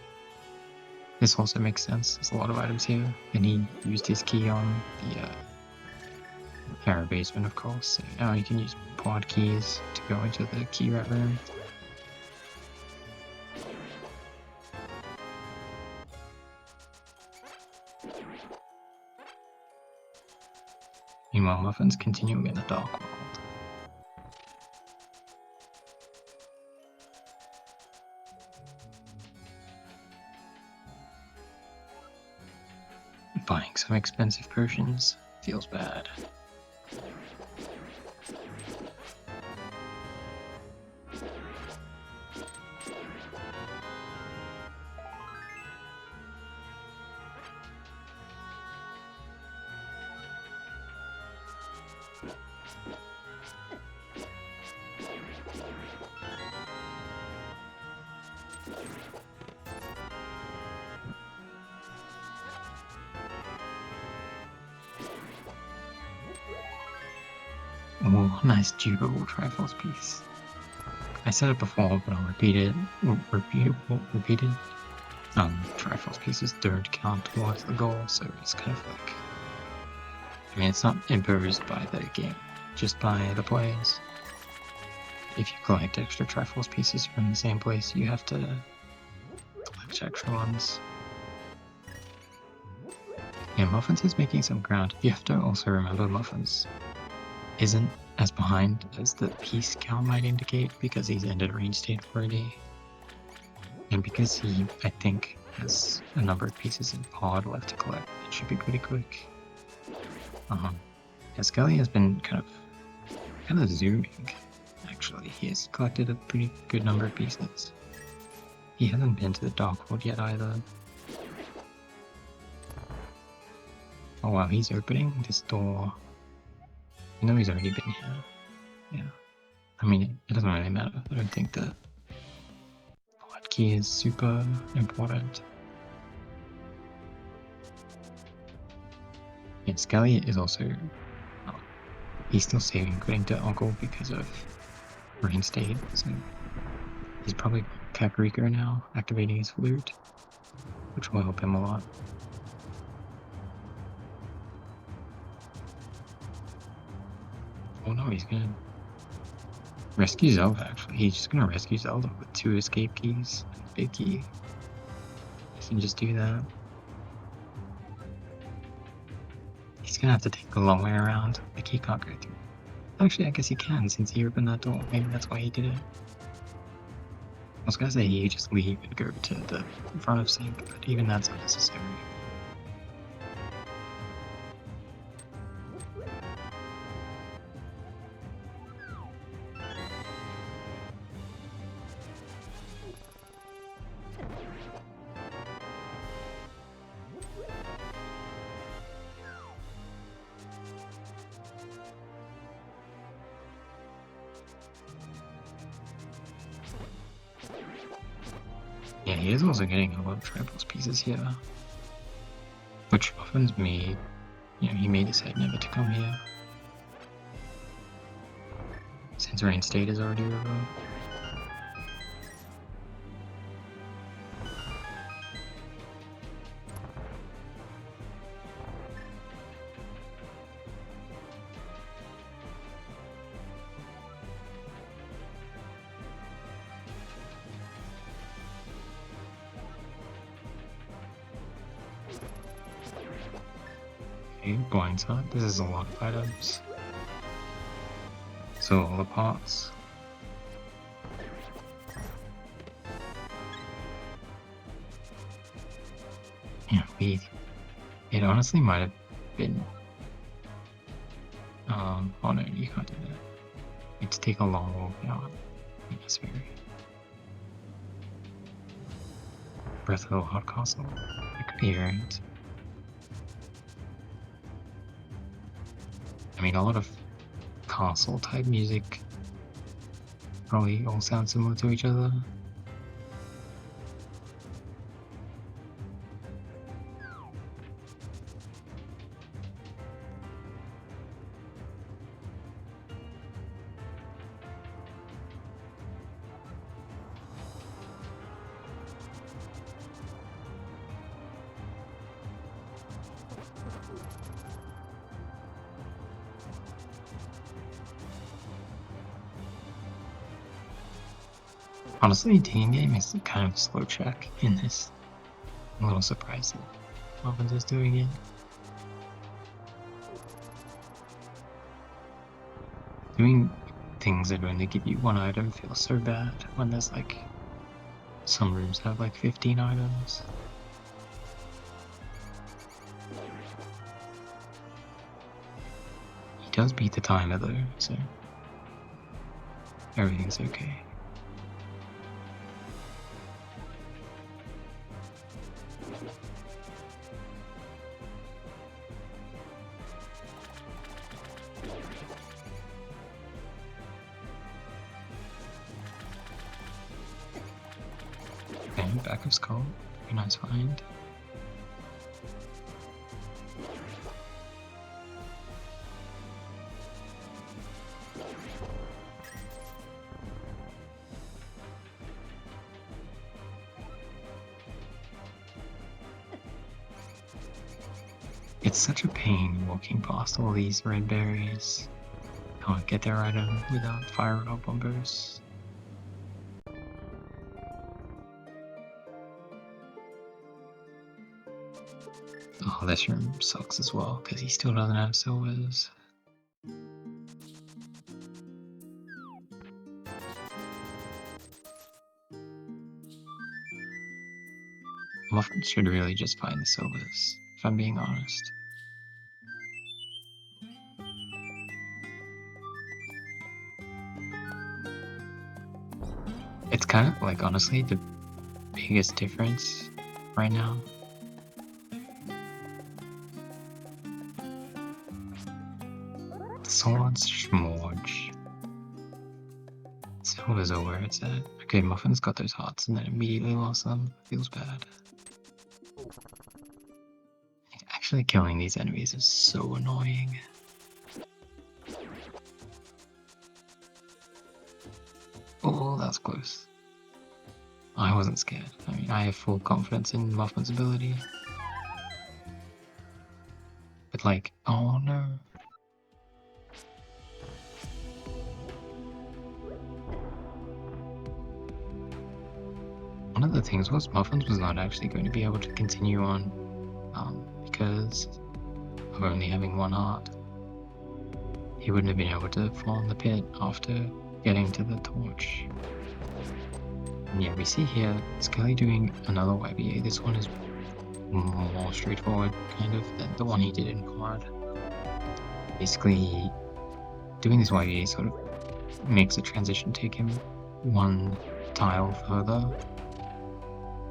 This also makes sense. There's a lot of items here, and he used his key on the Hera basement, of course. So now you can use pod keys to go into the key rat room. Meanwhile, Muffin's continuing in the Dark World. Buying some expensive potions feels bad. Oh, nice durable Triforce piece. I said it before, but I'll repeat it. Repeat it. Triforce pieces don't count towards the goal, so it's kind of like, I mean, it's not imposed by the game, just by the players. If you collect extra Triforce pieces from the same place, you have to collect extra ones. Yeah, Muffins is making some ground. You have to also remember Muffins isn't as behind as the piece count might indicate because he's ended range state already. And because he, I think, has a number of pieces in pod left to collect, it should be pretty quick. Yeah, Skelly has been kind of zooming, actually. He has collected a pretty good number of pieces. He hasn't been to the Dark World yet either. Oh wow, he's opening this door. I know he's already been here. Yeah. I mean, it doesn't really matter. I don't think the hotkey is super important. Yeah, Skelly is also... he's still saving putting to Uncle because of rain state, so he's probably Kakariko now, activating his flute, which will help him a lot. Oh no, he's gonna rescue Zelda, actually. He's just gonna rescue Zelda with 2 escape keys and a big key. He can just do that. He's gonna have to take the long way around. Like, he can't go through. Actually, I guess he can, since he opened that door. Maybe that's why he did it. I was gonna say he just leave and go to the front of Sync, but even that's unnecessary. Yeah, he is also getting a lot of Triforce pieces here. Which often made, he made his head never to come here. Since rain state is already over. Okay, blindside. This is a lot of items. So all the parts. Yeah, it honestly might have been, oh no, you can't do that. You have to take a long walk out. That's very... Breath of the Hot Castle. That could be right. I mean, a lot of castle type music probably all sound similar to each other. Honestly, team game is kind of a slow check in this. I'm a little surprised that Muffins is doing it. Doing things that only give you 1 item feels so bad when there's like, some rooms have like 15 items. He does beat the timer though, so everything's okay. Okay, back of skull, very nice find. It's such a pain walking past all these red berries. Can't get their item without firing up on bursts. Oh, this room sucks as well, because he still doesn't have silvers. Muffin should really just find the silvers, if I'm being honest. It's kind of like, honestly, the biggest difference right now. Swords, Schmorge. Silvers are where it's at. Okay, Muffin's got those hearts and then immediately lost them. Feels bad. Actually killing these enemies is so annoying. Oh, that's close. I wasn't scared. I mean, I have full confidence in Muffin's ability. But like, oh no. One of the things was Muffins was not actually going to be able to continue on because of only having one heart. He wouldn't have been able to fall in the pit after getting to the torch. And yeah, we see here Skelly doing another YBA. This one is more straightforward, kind of, than the one he did in quad. Basically, doing this YBA sort of makes the transition take him one tile further.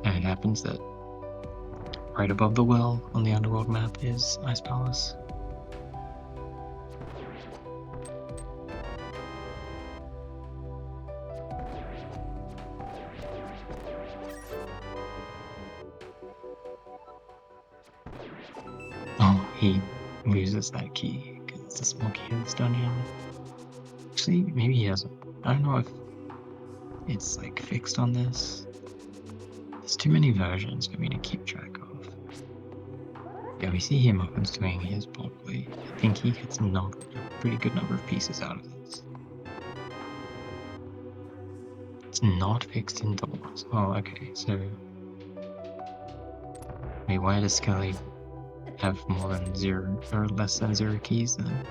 And it happens that right above the well on the underworld map is Ice Palace. Oh, he loses that key because it's a small key in this dungeon. Actually, maybe he doesn't. I don't know if it's like fixed on this. There's too many versions for me to keep track of. Yeah, we see here Muffin's doing his properly. I think he gets a pretty good number of pieces out of this. It's not fixed in doors. Oh, okay, so... Wait, why does Skelly have more than 0 or less than 0 keys then?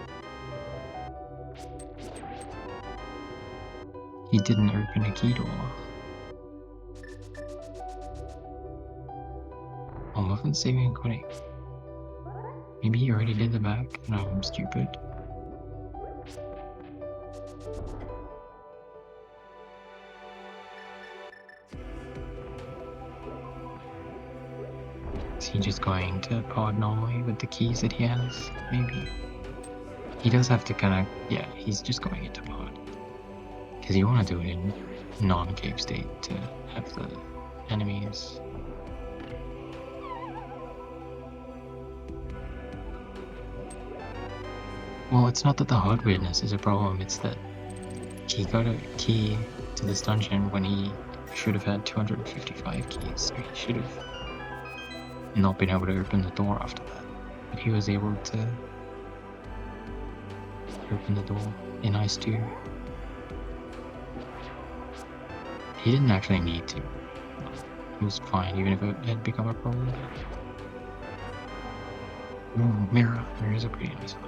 He didn't open a key door. Oh, Muffin's saving and quitting. Maybe he already did the back and I'm stupid. Is he just going to pod normally with the keys that he has? Maybe. He does have to kind of... Yeah, he's just going into pod. Because you want to do it in non-cave state to have the enemies. Well, it's not that the hardwareness is a problem, it's that he got a key to this dungeon when he should have had 255 keys, so he should have not been able to open the door after that. But he was able to open the door in Ice 2. He didn't actually need to. He was fine, even if it had become a problem. Ooh, Mirror. Mirror's a pretty nice fight.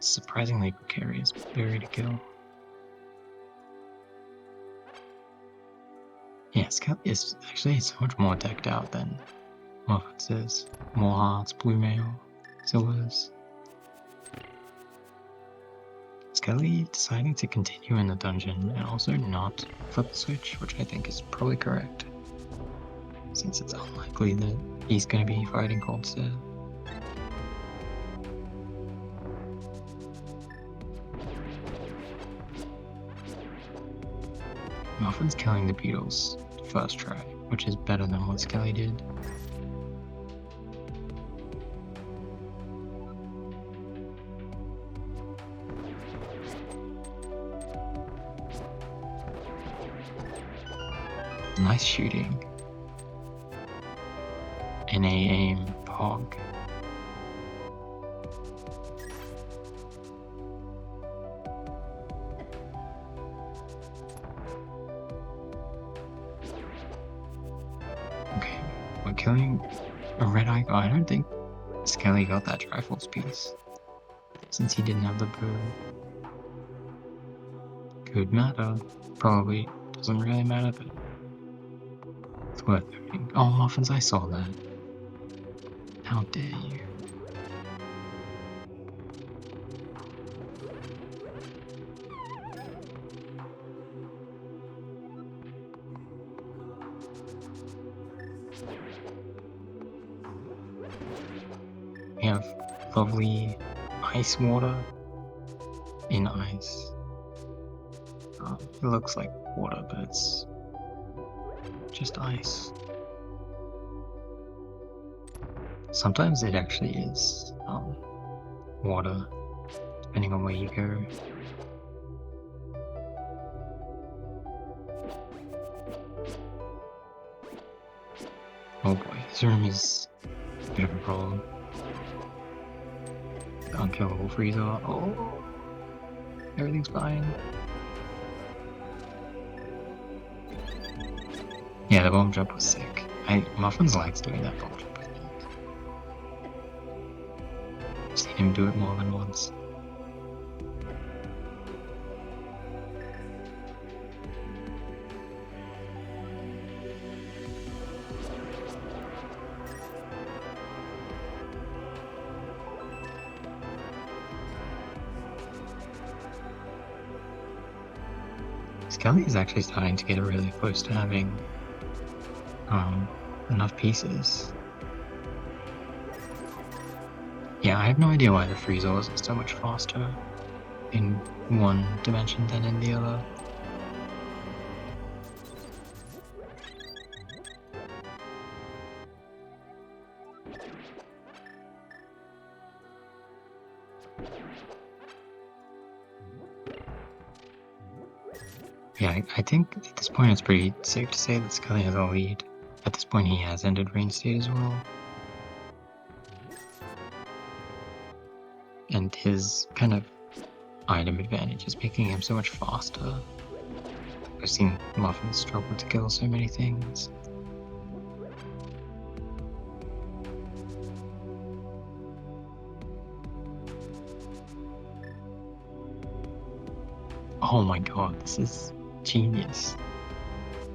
Surprisingly precarious berry to kill. Yeah, Scout is actually so much more decked out than Muffins is. More hearts, blue mail, silvers. Skelly deciding to continue in the dungeon and also not flip the switch, which I think is probably correct, since it's unlikely that he's going to be fighting Cold Stare. Muffin's killing the beetles first try, which is better than what Skelly did. Nice shooting. NA aim pog. Okay, we're killing a red eye. I don't think Skelly got that Triforce piece since he didn't have the bow. Could matter. Probably doesn't really matter, but it's worth noting. Oh, Muffins, I saw that. How dare you? We have lovely ice water in ice. It looks like water, but it's just ice. Sometimes it actually is water, depending on where you go. Oh boy, this room is a bit of a problem. The unkillable freezer. Oh, everything's fine. Yeah, the bomb jump was sick. Muffins likes doing that bomb jump, I think. I've seen him do it more than once. Skelly is actually starting to get really close to having enough pieces. Yeah, I have no idea why the Freezors are so much faster in one dimension than in the other. Yeah, I think at this point it's pretty safe to say that Skelly has a lead. At this point he has ended rain state as well. And his kind of item advantage is making him so much faster. I've seen Muffins struggle to kill so many things. Oh my god, this is genius.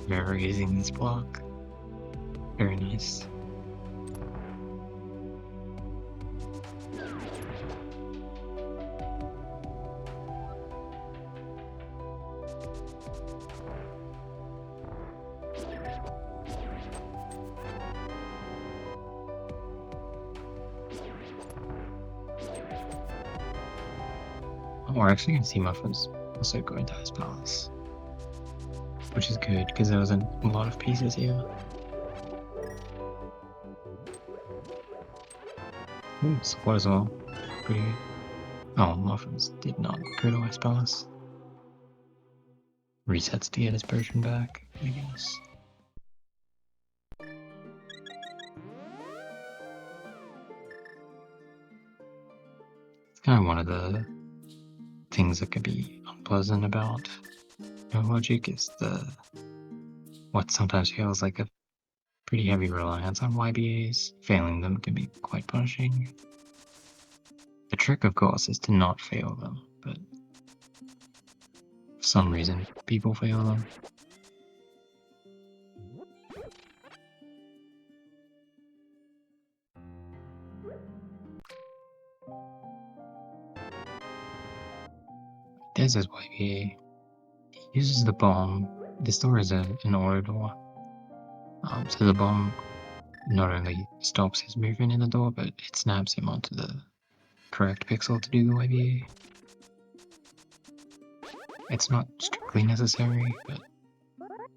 Memorizing this block. Very nice. We're actually going to see Muffins also go into his palace, which is good because there was a lot of pieces here. Ooh, support as well. Pretty good. Oh, Muffins did not go to Ice Palace. Resets to get his Persian back, I guess. It's kind of one of the things that could be unpleasant about NoLogic is what sometimes feels like a pretty heavy reliance on YBAs. Failing them can be quite punishing. The trick, of course, is to not fail them, but for some reason, people fail them. There's his YBA. He uses the bomb. This door is an auto door. So the bomb not only stops his movement in the door, but it snaps him onto the correct pixel to do the YBA. It's not strictly necessary, but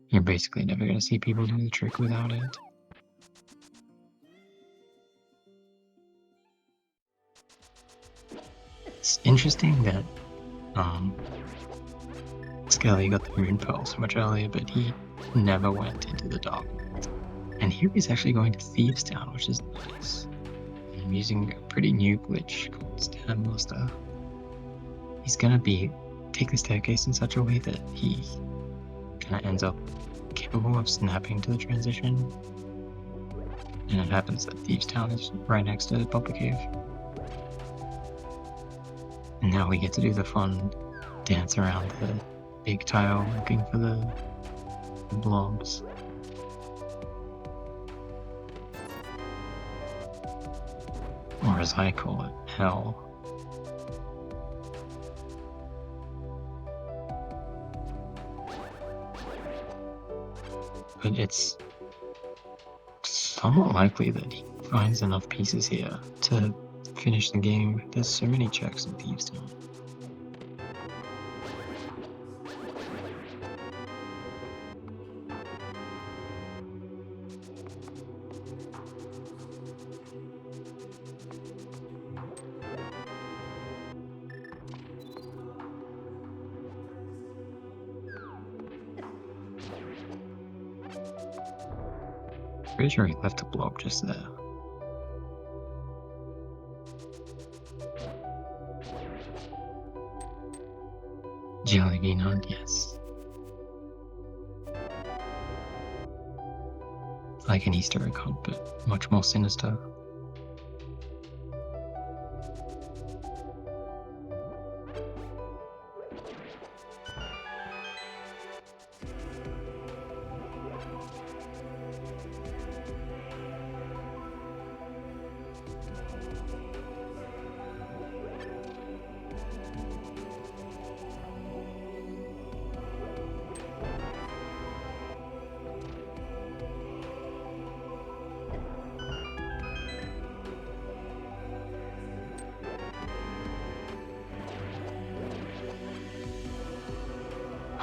you're basically never going to see people do the trick without it. It's interesting that Skelly got the Moon Pearl so much earlier, but he never went into the Dark World. And here he's actually going to Thieves Town, which is nice. I'm using a pretty new glitch called Stand Master. He's gonna take the staircase in such a way that he kind of ends up capable of snapping to the transition. And it happens that Thieves Town is right next to Bubble Cave. And now we get to do the fun dance around the big tile looking for the blobs. Or as I call it, hell. But it's somewhat likely that he finds enough pieces here to finish the game. There's so many checks in Thieves Town. Pretty sure he left a blob just there. Jellybean hunt, yes. It's like an Easter egg hunt, but much more sinister.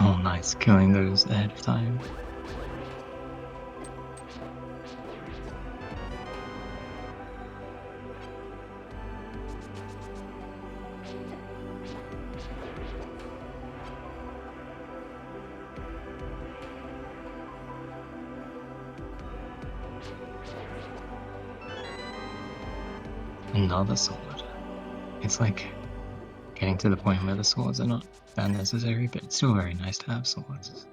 Oh, nice, killing those ahead of time. Another sword. It's like getting to the point where the swords are not that necessary, but it's still very nice to have swords.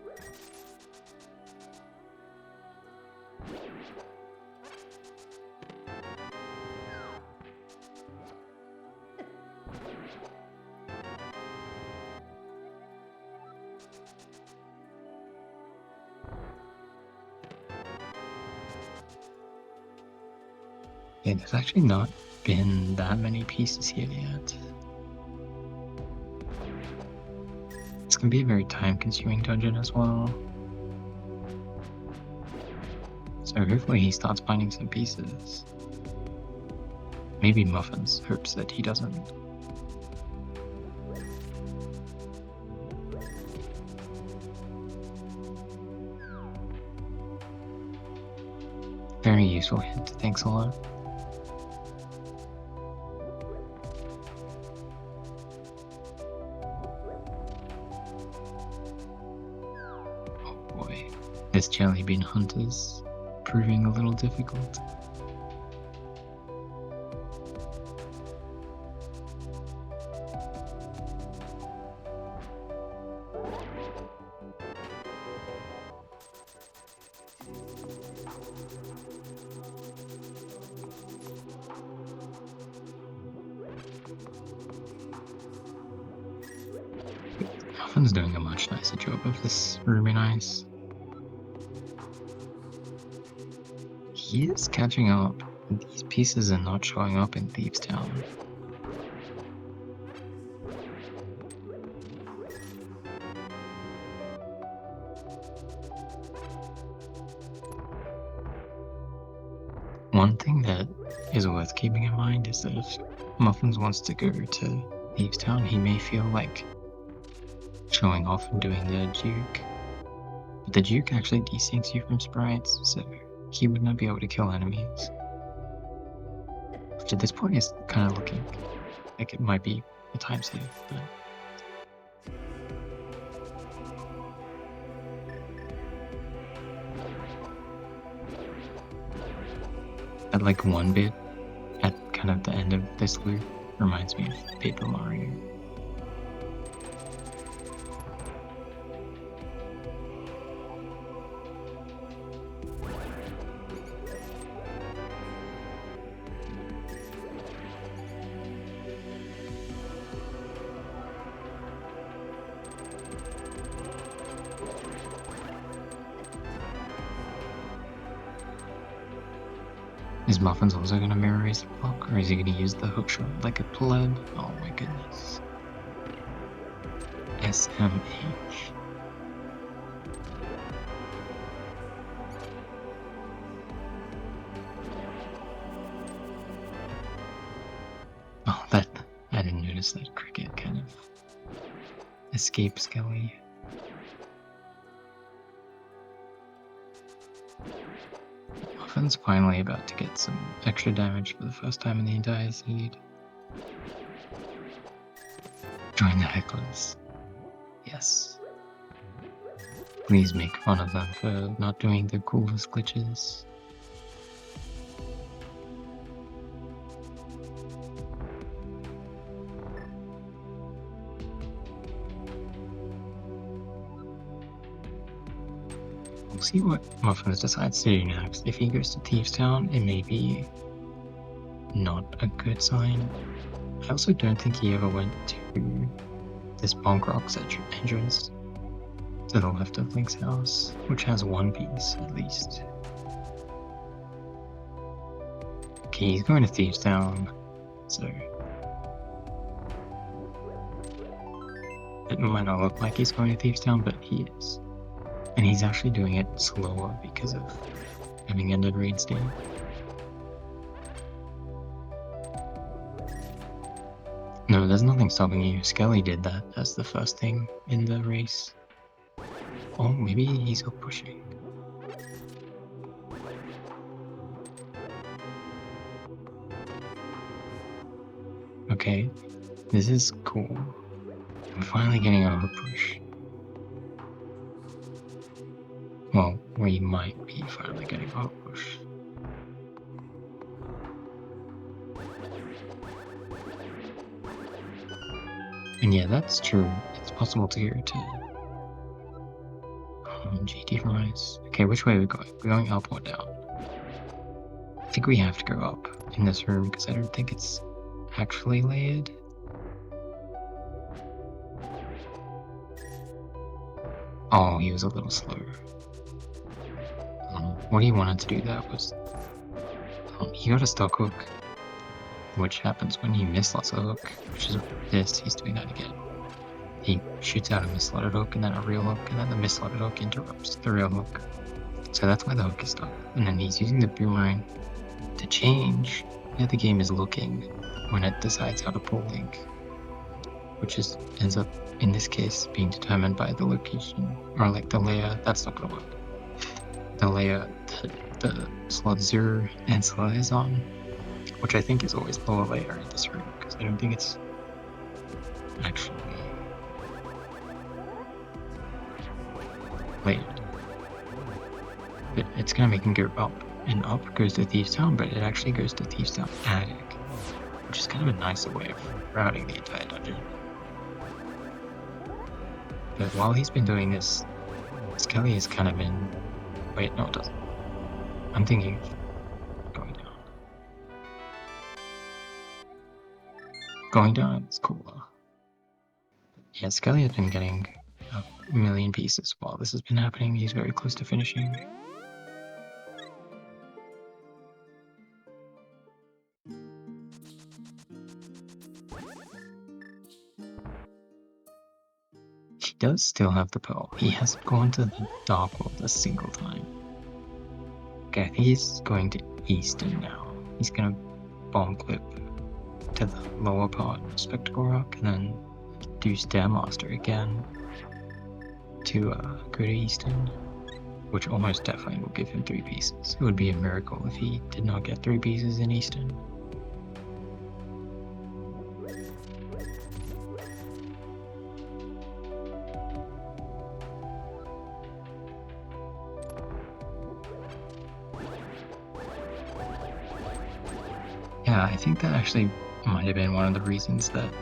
Yeah, there's actually not been that many pieces here yet. It's gonna be a very time-consuming dungeon as well. So hopefully he starts finding some pieces. Maybe Muffins hopes that he doesn't. Very useful hint, thanks a lot. This jellybean hunt is proving a little difficult. Muffin's doing a much nicer job of this Ruby Ice. He is catching up. These pieces are not showing up in Thieves Town. One thing that is worth keeping in mind is that if Muffins wants to go to Thieves Town, he may feel like showing off and doing the Duke. But the Duke actually desyncs you from sprites, so he would not be able to kill enemies. Which at this point is kind of looking like it might be a time save, but That like one bit at kind of the end of this loop reminds me of Paper Mario. Is Muffin's also going to mirror race the block, or is he going to use the hook shot like a pleb? Oh my goodness. SMH. Oh, that, I didn't notice that cricket kind of escape Skelly. Muffin's finally about to get some extra damage for the first time in the entire seed. Join the hecklers. Yes. Please make fun of them for not doing the coolest glitches. We'll see what Muffins decides to do next. If he goes to Thieves Town, it may be not a good sign. I also don't think he ever went to this Bonk Rocks entrance to the left of Link's house, which has one piece at least. Okay, he's going to Thieves Town, so it might not look like he's going to Thieves Town, but he is. And he's actually doing it slower because of having ended raid state. No, there's nothing stopping you. Skelly did that as the first thing in the race. Oh, maybe he's up pushing. Okay, this is cool. I'm finally getting a hook push. Well, we might be finally getting a hook push. And yeah, that's true. It's possible to hear it too. GT Rise. Okay, which way are we going? We're going up or down? I think we have to go up in this room because I don't think it's actually layered. Oh, he was a little slower. What he wanted to do there was he got a stock hook, which happens when you miss lots of hook, which is this. He's doing that again. He shoots out a mislotted hook and then a real hook, and then the mislotted hook interrupts the real hook. So that's why the hook is stuck. And then he's using the boomerang to change where the game is looking when it decides how to pull Link, which ends up, in this case, being determined by the location, or like the layer. That's not gonna work. The layer that the slot 0 Ancilla is on, which I think is always lower layer in this room, because I don't think it's actually layered. It's gonna make him go up, and up goes to Thieves Town, but it actually goes to Thieves Town Attic, which is kind of a nicer way of routing the entire dungeon. But while he's been doing this, Skelly has kind of been... Wait, no it doesn't. I'm thinking of going down. Going down is cooler. Yeah, Skelly has been getting a million pieces while this has been happening. He's very close to finishing. He does still have the pearl. He hasn't gone to the Dark World a single time. Okay, I think he's going to Eastern now. He's gonna bomb clip to the lower part of Spectacle Rock and then do Stairmaster again to go to Eastern, which almost definitely will give him 3 pieces. It would be a miracle if he did not get 3 pieces in Eastern. Yeah, I think that actually might have been one of the reasons that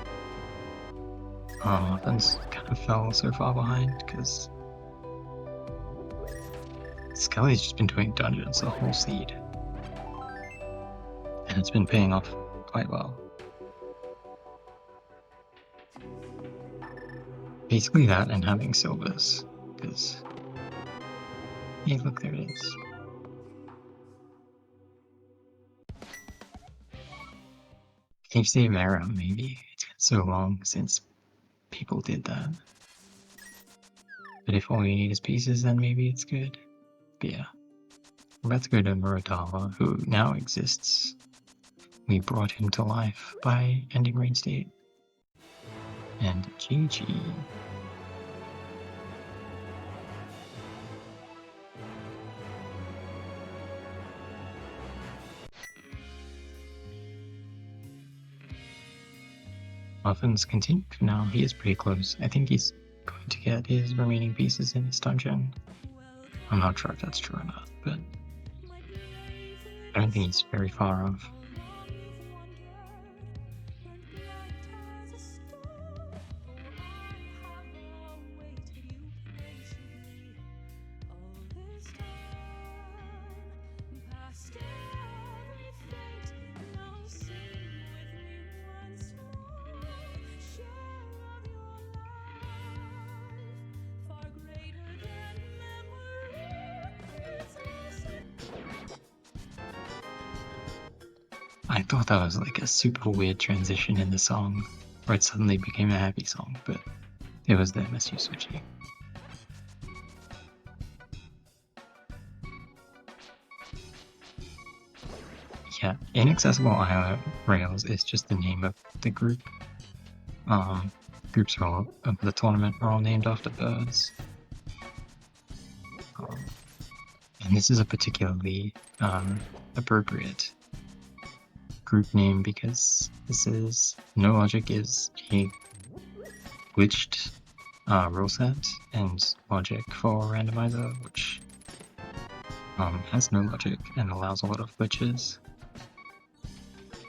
Muffins kind of fell so far behind, because Skelly's just been doing dungeons the whole seed. And it's been paying off quite well. Basically that and having silvers, because... Hey, look, there it is. Cave Save Era, maybe. It's been so long since people did that. But if all you need is pieces, then maybe it's good. But yeah. We're about to go to Muradava, who now exists. We brought him to life by ending Rain State. And GG. Muffins continued for now. He is pretty close. I think he's going to get his remaining pieces in his dungeon. I'm not sure if that's true or not, but I don't think he's very far off. I thought that was like a super weird transition in the song, where it suddenly became a happy song, but it was the MSU switching. Yeah, Inaccessible Island Rails is just the name of the group. Groups are all of the tournament are all named after birds. And this is a particularly appropriate group name because this is NoLogic is a glitched rule set, and logic for randomizer, which has no logic and allows a lot of glitches,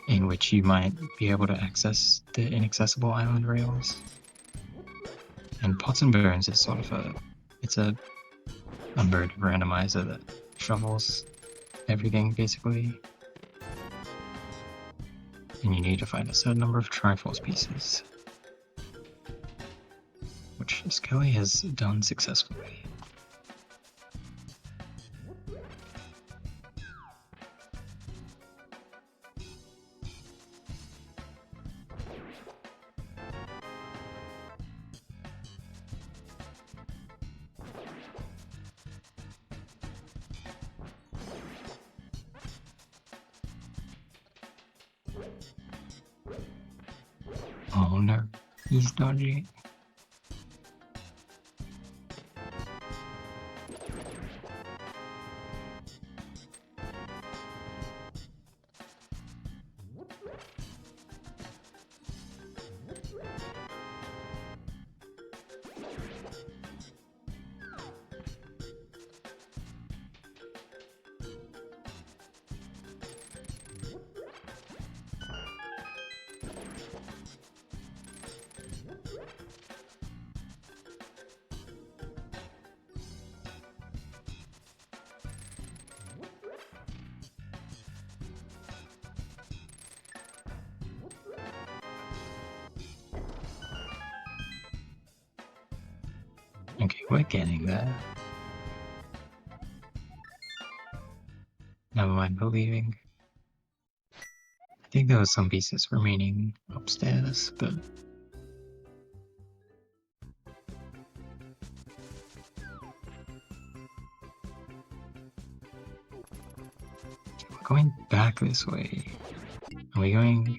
in which you might be able to access the inaccessible island rails. And Pots and Bones is sort of a bird randomizer that shovels everything basically. And you need to find a certain number of Triforce pieces, which Skelly has done successfully. Oh no, he's dodgy. Okay, we're getting there. Never mind believing. I think there was some pieces remaining upstairs, but we're going back this way. Are we going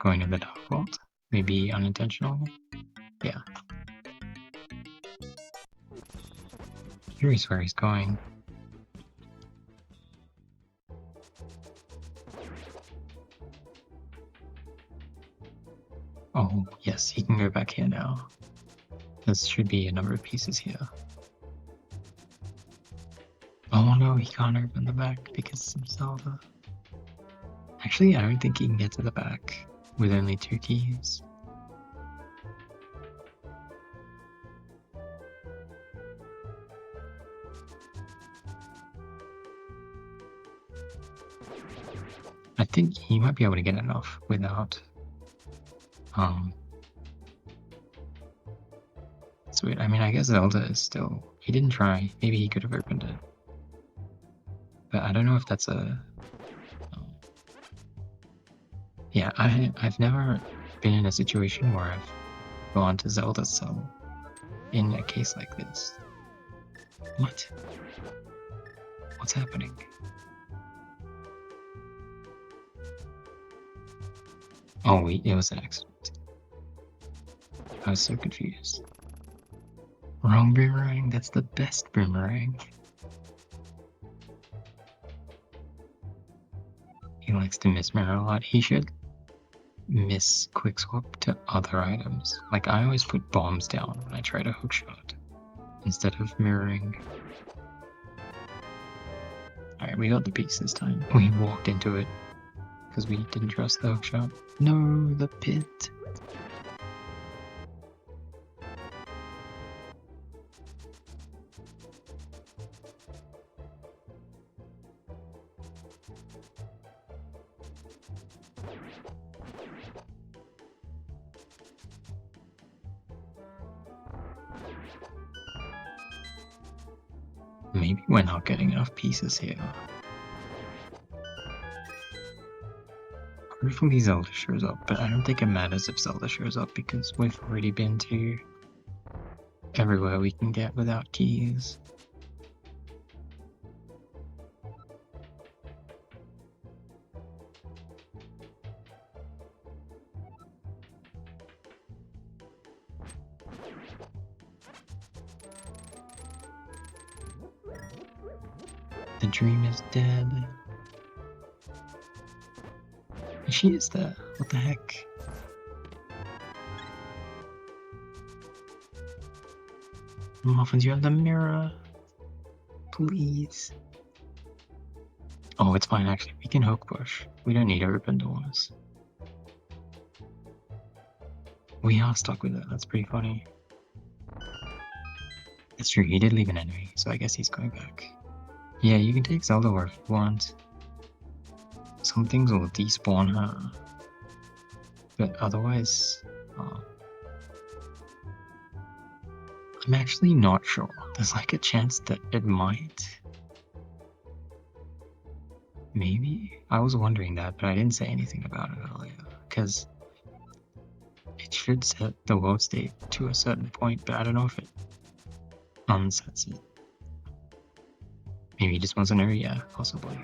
to the Dark Vault? Maybe unintentional? Yeah. Curious where he's going. Oh, yes, he can go back here now. There should be a number of pieces here. Oh no, he can't open the back because of Zelda. Actually, I don't think he can get to the back with only 2 keys. I think he might be able to get enough without sweet. I mean, I guess Zelda is still... He didn't try. Maybe he could have opened it. But I don't know if that's a... Yeah, I've never been in a situation where I've gone to Zelda, so in a case like this. What? What's happening? Oh wait, it was an accident. I was so confused. Wrong boomerang, that's the best boomerang. He likes to miss mirror a lot. He should miss quick swap to other items. Like, I always put bombs down when I try to hookshot instead of mirroring. Alright, we got the piece this time. We walked into it because we didn't trust the hookshot. No, the pit. Maybe we're not getting enough pieces here. Hopefully Zelda shows up, but I don't think it matters if Zelda shows up because we've already been to everywhere we can get without keys. The dream is dead. She is there. What the heck? Muffins, you have the mirror. Please. Oh, it's fine actually. We can hook push. We don't need to open doors. We are stuck with it. That's pretty funny. It's true, he did leave an enemy, so I guess he's going back. Yeah, you can take Zelda wherever you want. Some things will despawn her. But otherwise... I'm actually not sure. There's like a chance that it might. Maybe? I was wondering that, but I didn't say anything about it earlier. Because it should set the world state to a certain point, but I don't know if it unsets it. Maybe he just wants to know, yeah, possibly.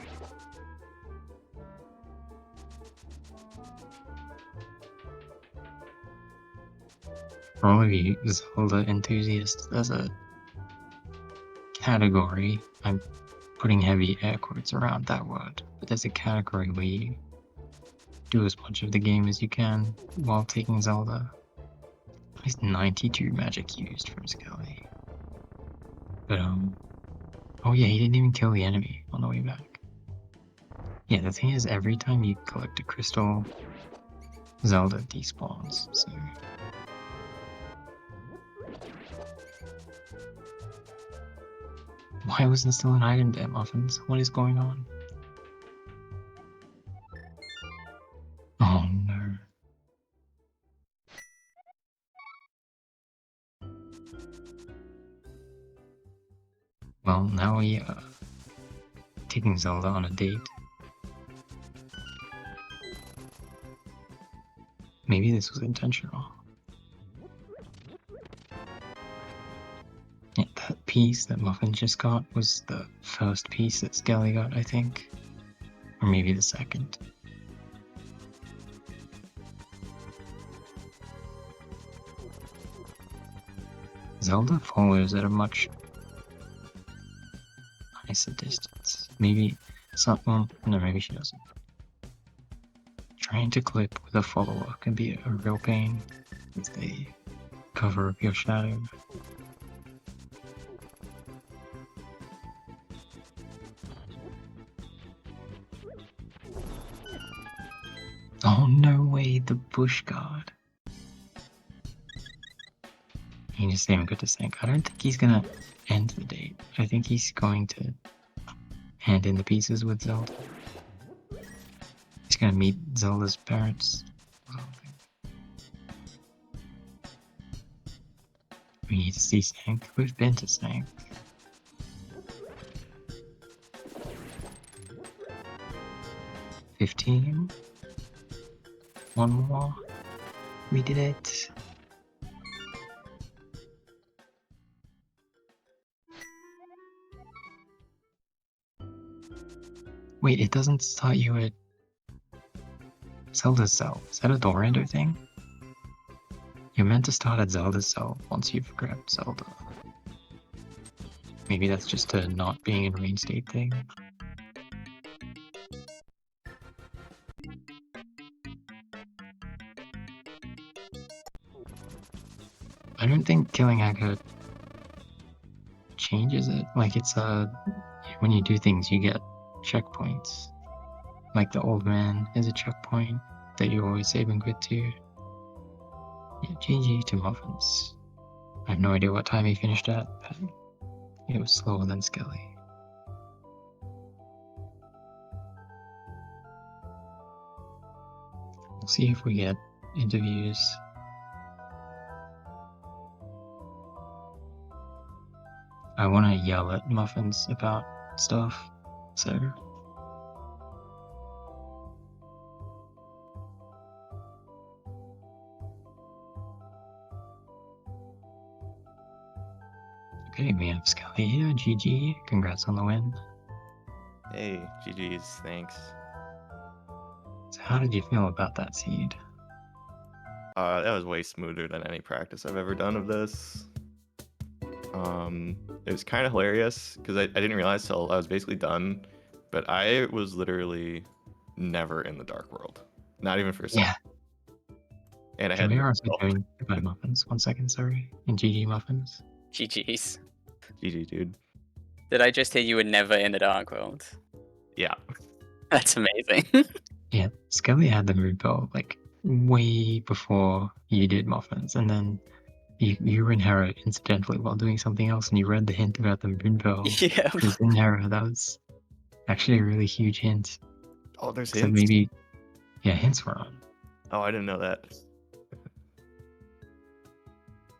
For all of you Zelda enthusiasts, there's a category, I'm putting heavy air quotes around that word, but there's a category where you do as much of the game as you can while taking Zelda. At least 92 magic used from Skelly. But oh yeah, he didn't even kill the enemy on the way back. Yeah, the thing is, every time you collect a crystal, Zelda despawns, so... Why wasn't still an item there, Muffins? What is going on? Oh no. Well, now we are taking Zelda on a date. Maybe this was intentional. Yeah, that piece that Muffin just got was the first piece that Skelly got, I think. Or maybe the second. Zelda follows at a much nicer distance. Maybe something. No, maybe she doesn't. Trying to clip with a follower can be a real pain if they cover up your shadow. bush guard. He just didn't even go to sync. I don't think he's gonna end the date. I think he's going to hand in the pieces with Zelda. He's gonna meet Zelda's parents. We need to see Sank. We've been to Sank. $15. One more. We did it. Wait, it doesn't start you at Zelda's cell. Is that a Dorando thing? You're meant to start at Zelda's cell once you've grabbed Zelda. Maybe that's just a not being in rain state thing. I don't think killing Akka changes it. Like it's when you do things you get checkpoints. Like the old man is a checkpoint that you're always saving good to. Yeah, GG to Muffins. I have no idea what time he finished at, but it was slower than Skelly. We'll see if we get interviews. I want to yell at Muffins about stuff, so... Okay, we have Skelly here. GG. Congrats on the win. Hey, GG's, thanks. So how did you feel about that seed? That was way smoother than any practice I've ever done of this. It was kind of hilarious because I didn't realize till I was basically done, but I was literally never in the dark world, not even for a second. Yeah. And I Can had we also doing goodbye Muffins? 1 second, sorry. And GG Muffins. GG's. GG, dude. Did I just hear you were never in the dark world? Yeah. That's amazing. Yeah, Skelly had the mood bell like way before you did Muffins, and then you were in Hera incidentally while doing something else, and you read the hint about the moon bell. Yeah. It was in Hera. That was actually a really huge hint. Oh, there's So hints. maybe, yeah, hints were on. Oh, I didn't know that.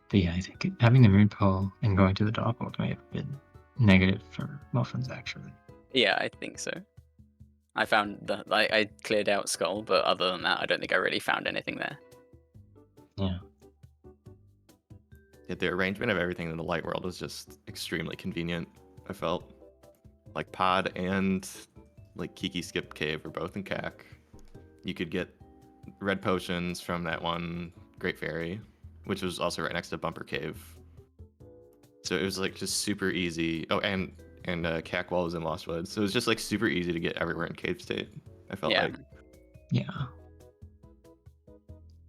But yeah, I think having the moon pearl and going to the dark world may have been negative for Muffins actually. Yeah, I think so. I found I cleared out Skull, but other than that, I don't think I really found anything there. Yeah. Yeah, the arrangement of everything in the light world was just extremely convenient, I felt. Like Pod and like Kiki Skip Cave were both in CAC. You could get red potions from that one Great Fairy, which was also right next to Bumper Cave. So it was like just super easy. Oh, and CAC Wall was in Lost Woods. So it was just like super easy to get everywhere in Cave State, I felt like. Yeah.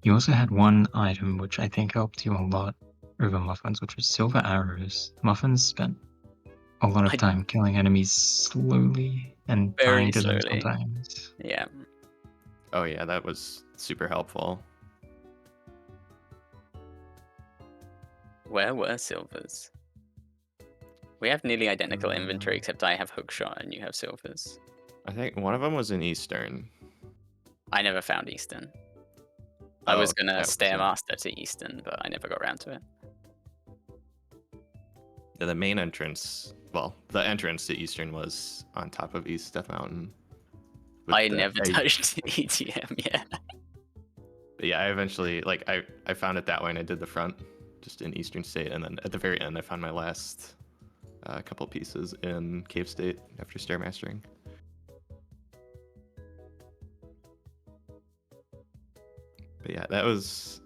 You also had one item which I think helped you a lot over Muffins, which was silver arrows. Muffins spent a lot of time killing enemies slowly and Very dying to them slowly. sometimes. Yeah. Oh yeah, that was super helpful. Where were silvers? We have nearly identical inventory, except I have hookshot and you have silvers. I think one of them was in Eastern. I never found Eastern. I was gonna that was Stairmaster to Eastern, but I never got around to it. Yeah, the main entrance, well, the entrance to Eastern was on top of East Death Mountain. I never touched ETM, yeah. But yeah, I eventually, like, I found it that way and I did the front, just in Eastern State. And then at the very end, I found my last couple pieces in Cave State after Stairmastering. But yeah, that was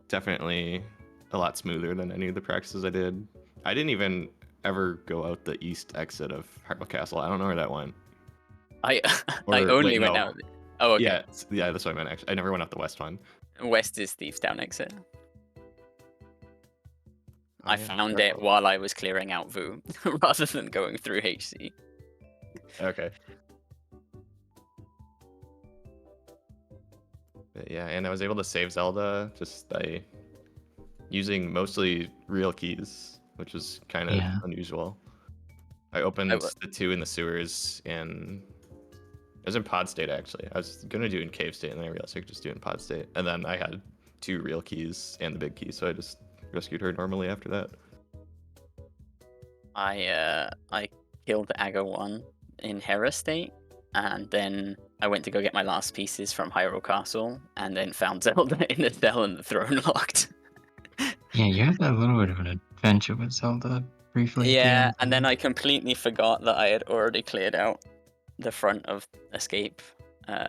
definitely a lot smoother than any of the practices I did. I didn't even ever go out the east exit of Heartwell Castle. I don't know where that went. I only went out. Oh, okay. Yeah, that's what I meant. Actually, I never went out the west one. West is Thieves Down exit. I yeah, found it while I was clearing out Vu, rather than going through HC. Okay. But yeah, and I was able to save Zelda just by using mostly real keys, which was kind of Yeah. unusual. I opened the 2 in the sewers, and it was in pod state actually. I was gonna do it in cave state, and then I realized I could just do it in pod state. And then I had 2 real keys and the big key, so I just rescued her normally after that. I killed Aga 1 in Hera state, and then I went to go get my last pieces from Hyrule Castle, and then found Zelda in the cell and the throne locked. Yeah, you had a little bit of an adventure with Zelda briefly. At the Yeah, end, and then I completely forgot that I had already cleared out the front of escape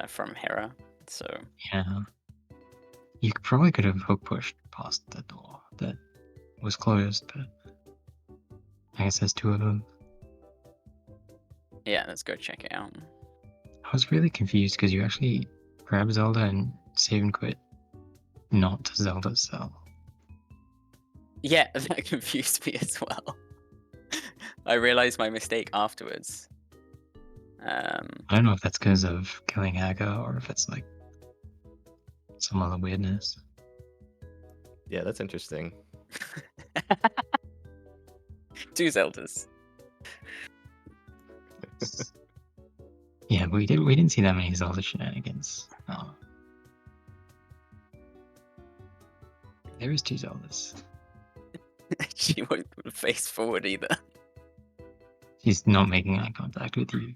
from Hera. So yeah, you probably could have hook pushed past the door that was closed, but I guess there's 2 of them. yeah, let's go check it out. I was really confused because you actually grab Zelda and save and quit, not to Zelda's cell. Yeah, that confused me as well. I realized my mistake afterwards. I don't know if that's because of killing Aga or if it's like some other weirdness. Yeah, that's interesting. 2 Zeldas. Yeah, but we didn't see that many Zelda shenanigans. Oh. There is 2 Zeldas. She won't face forward either. She's not making eye contact with you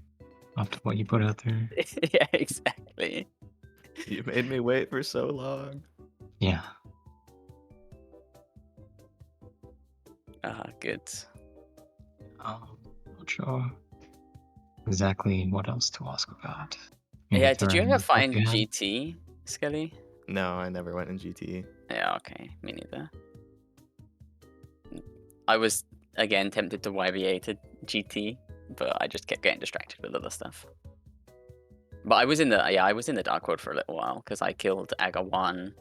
after what you put out there. Yeah, exactly. You made me wait for so long. Yeah. Good. Not sure exactly what else to ask about. Yeah, did you ever find GT? GT, Skelly? No, I never went in GT. Yeah, okay, me neither. I was again tempted to YBA to GT, but I just kept getting distracted with other stuff. But I was in the Dark World for a little while because I killed Aga 1.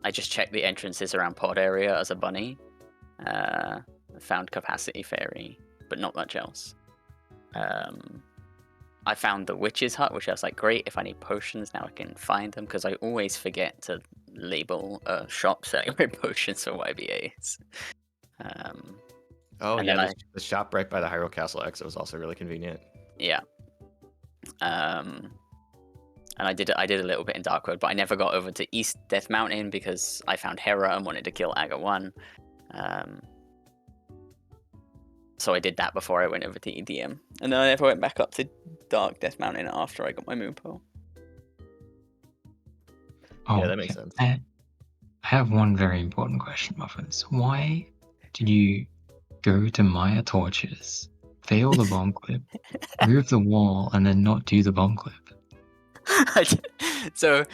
I just checked the entrances around Pod area as a bunny. Found Capacity Fairy, but not much else. I found the Witch's Hut, which I was like, great, if I need potions, now I can find them, because I always forget to label a shop selling my potions for YBAs. Oh and yeah, then the shop right by the Hyrule Castle exit was also really convenient. Yeah. And I did a little bit in Dark Road, but I never got over to East Death Mountain because I found Hera and wanted to kill Aga 1. So I did that before I went over to EDM. And then I never went back up to Dark Death Mountain after I got my Moon Pearl. Oh, Yeah, that makes sense. I have one very important question, Muffins. Why did you go to Maya Torches, fail the bomb clip, move the wall, and then not do the bomb clip? So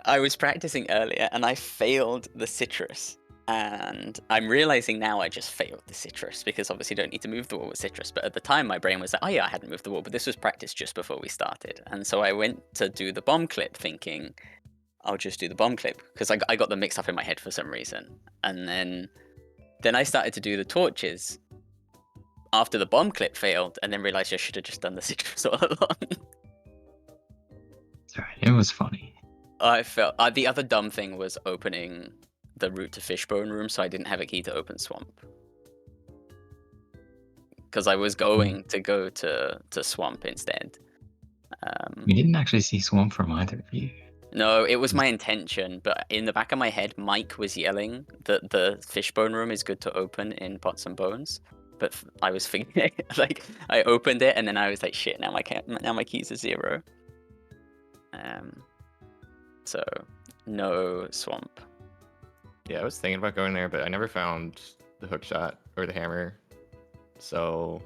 I was practicing earlier and I failed the citrus. And I'm realizing now I just failed the citrus because obviously you don't need to move the wall with citrus. But at the time, my brain was like, oh yeah, I hadn't moved the wall, but this was practice just before we started. And so I went to do the bomb clip thinking, I'll just do the bomb clip because I got them mixed up in my head for some reason. And then I started to do the torches after the bomb clip failed and then realized I should have just done the citrus all along. Sorry, it was funny. I felt the other dumb thing was opening the route to Fishbone Room, so I didn't have a key to open Swamp. Because I was going to go to Swamp instead. We didn't actually see Swamp from either of you. No, it was my intention, but in the back of my head, Mike was yelling that the Fishbone Room is good to open in Pots and Bones. But I was thinking, like, I opened it and then I was like, shit, now my keys are 0. So no Swamp. Yeah, I was thinking about going there, but I never found the hook shot or the hammer. So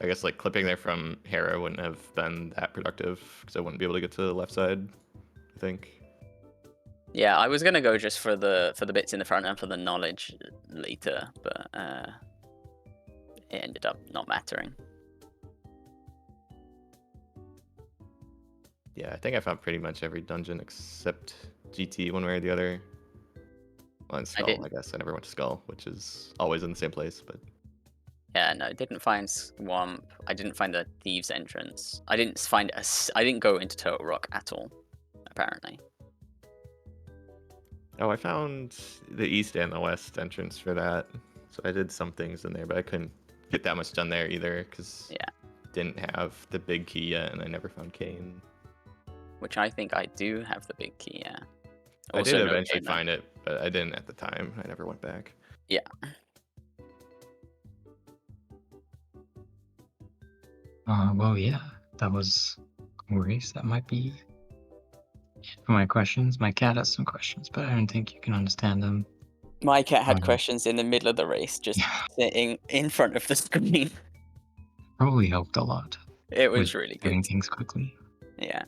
I guess like clipping there from Hera wouldn't have been that productive because I wouldn't be able to get to the left side, I think. Yeah, I was gonna go just for the bits in the front and for the knowledge later, but it ended up not mattering. Yeah, I think I found pretty much every dungeon except GT one way or the other. Well, and Skull, I guess. I never went to Skull, which is always in the same place, but... Yeah, no, I didn't find Swamp. I didn't find the Thieves' entrance. I didn't go into Turtle Rock at all, apparently. Oh, I found the east and the west entrance for that. So I did some things in there, but I couldn't get that much done there either because Yeah. didn't have the big key yet, and I never found Kane. Which I think I do have the big key, yeah. I did Also, no eventually gamer. find it, but I didn't at the time. I never went back. Yeah. Well, yeah, that was a race. That might be it for my questions. My cat has some questions, but I don't think you can understand them. My cat had Um, questions in the middle of the race, just sitting in front of the screen. Probably helped a lot It with was really doing good. things quickly. Yeah.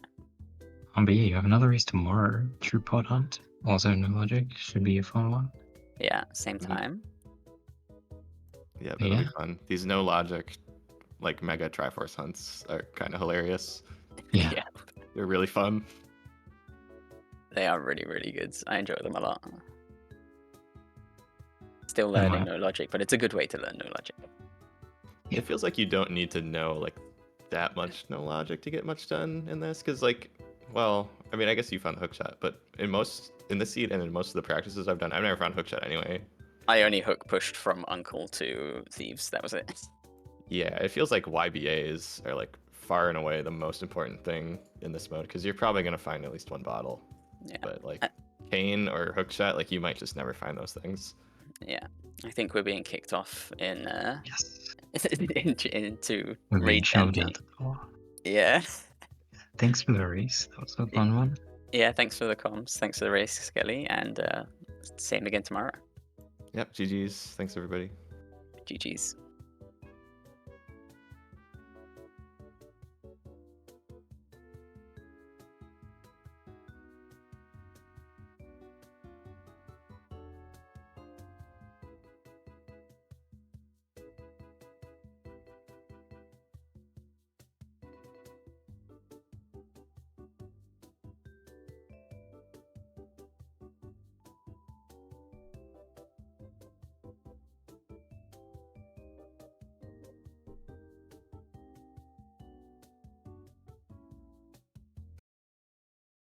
But yeah, you have another race tomorrow. True Pod Hunt. Also, NoLogic. Should be a fun one. Yeah, same Mhm. time. Yeah, that'll Yeah. be fun. These NoLogic, like mega Triforce hunts are kind of hilarious. Yeah. Yeah. They're really fun. They are really, really good. I enjoy them a lot. Still And learning NoLogic, but it's a good way to learn NoLogic. Yeah. It feels like you don't need to know like that much NoLogic to get much done in this, because like, well, I mean, I guess you found the hookshot, but in the seed and in most of the practices I've done, I've never found hookshot anyway. I only hook pushed from Uncle to Thieves. That was it. Yeah, it feels like YBAs are like far and away the most important thing in this mode, because you're probably gonna find at least one bottle. Yeah. But like Kane or hookshot, like you might just never find those things. Yeah. I think we're being kicked off in Yes. into We're being raid shoved envy. out the door. Yeah. Thanks for the race. That was a fun one. Yeah, thanks for the comms. Thanks for the race, Skelly, and same again tomorrow. Yep, GG's. Thanks everybody. GG's.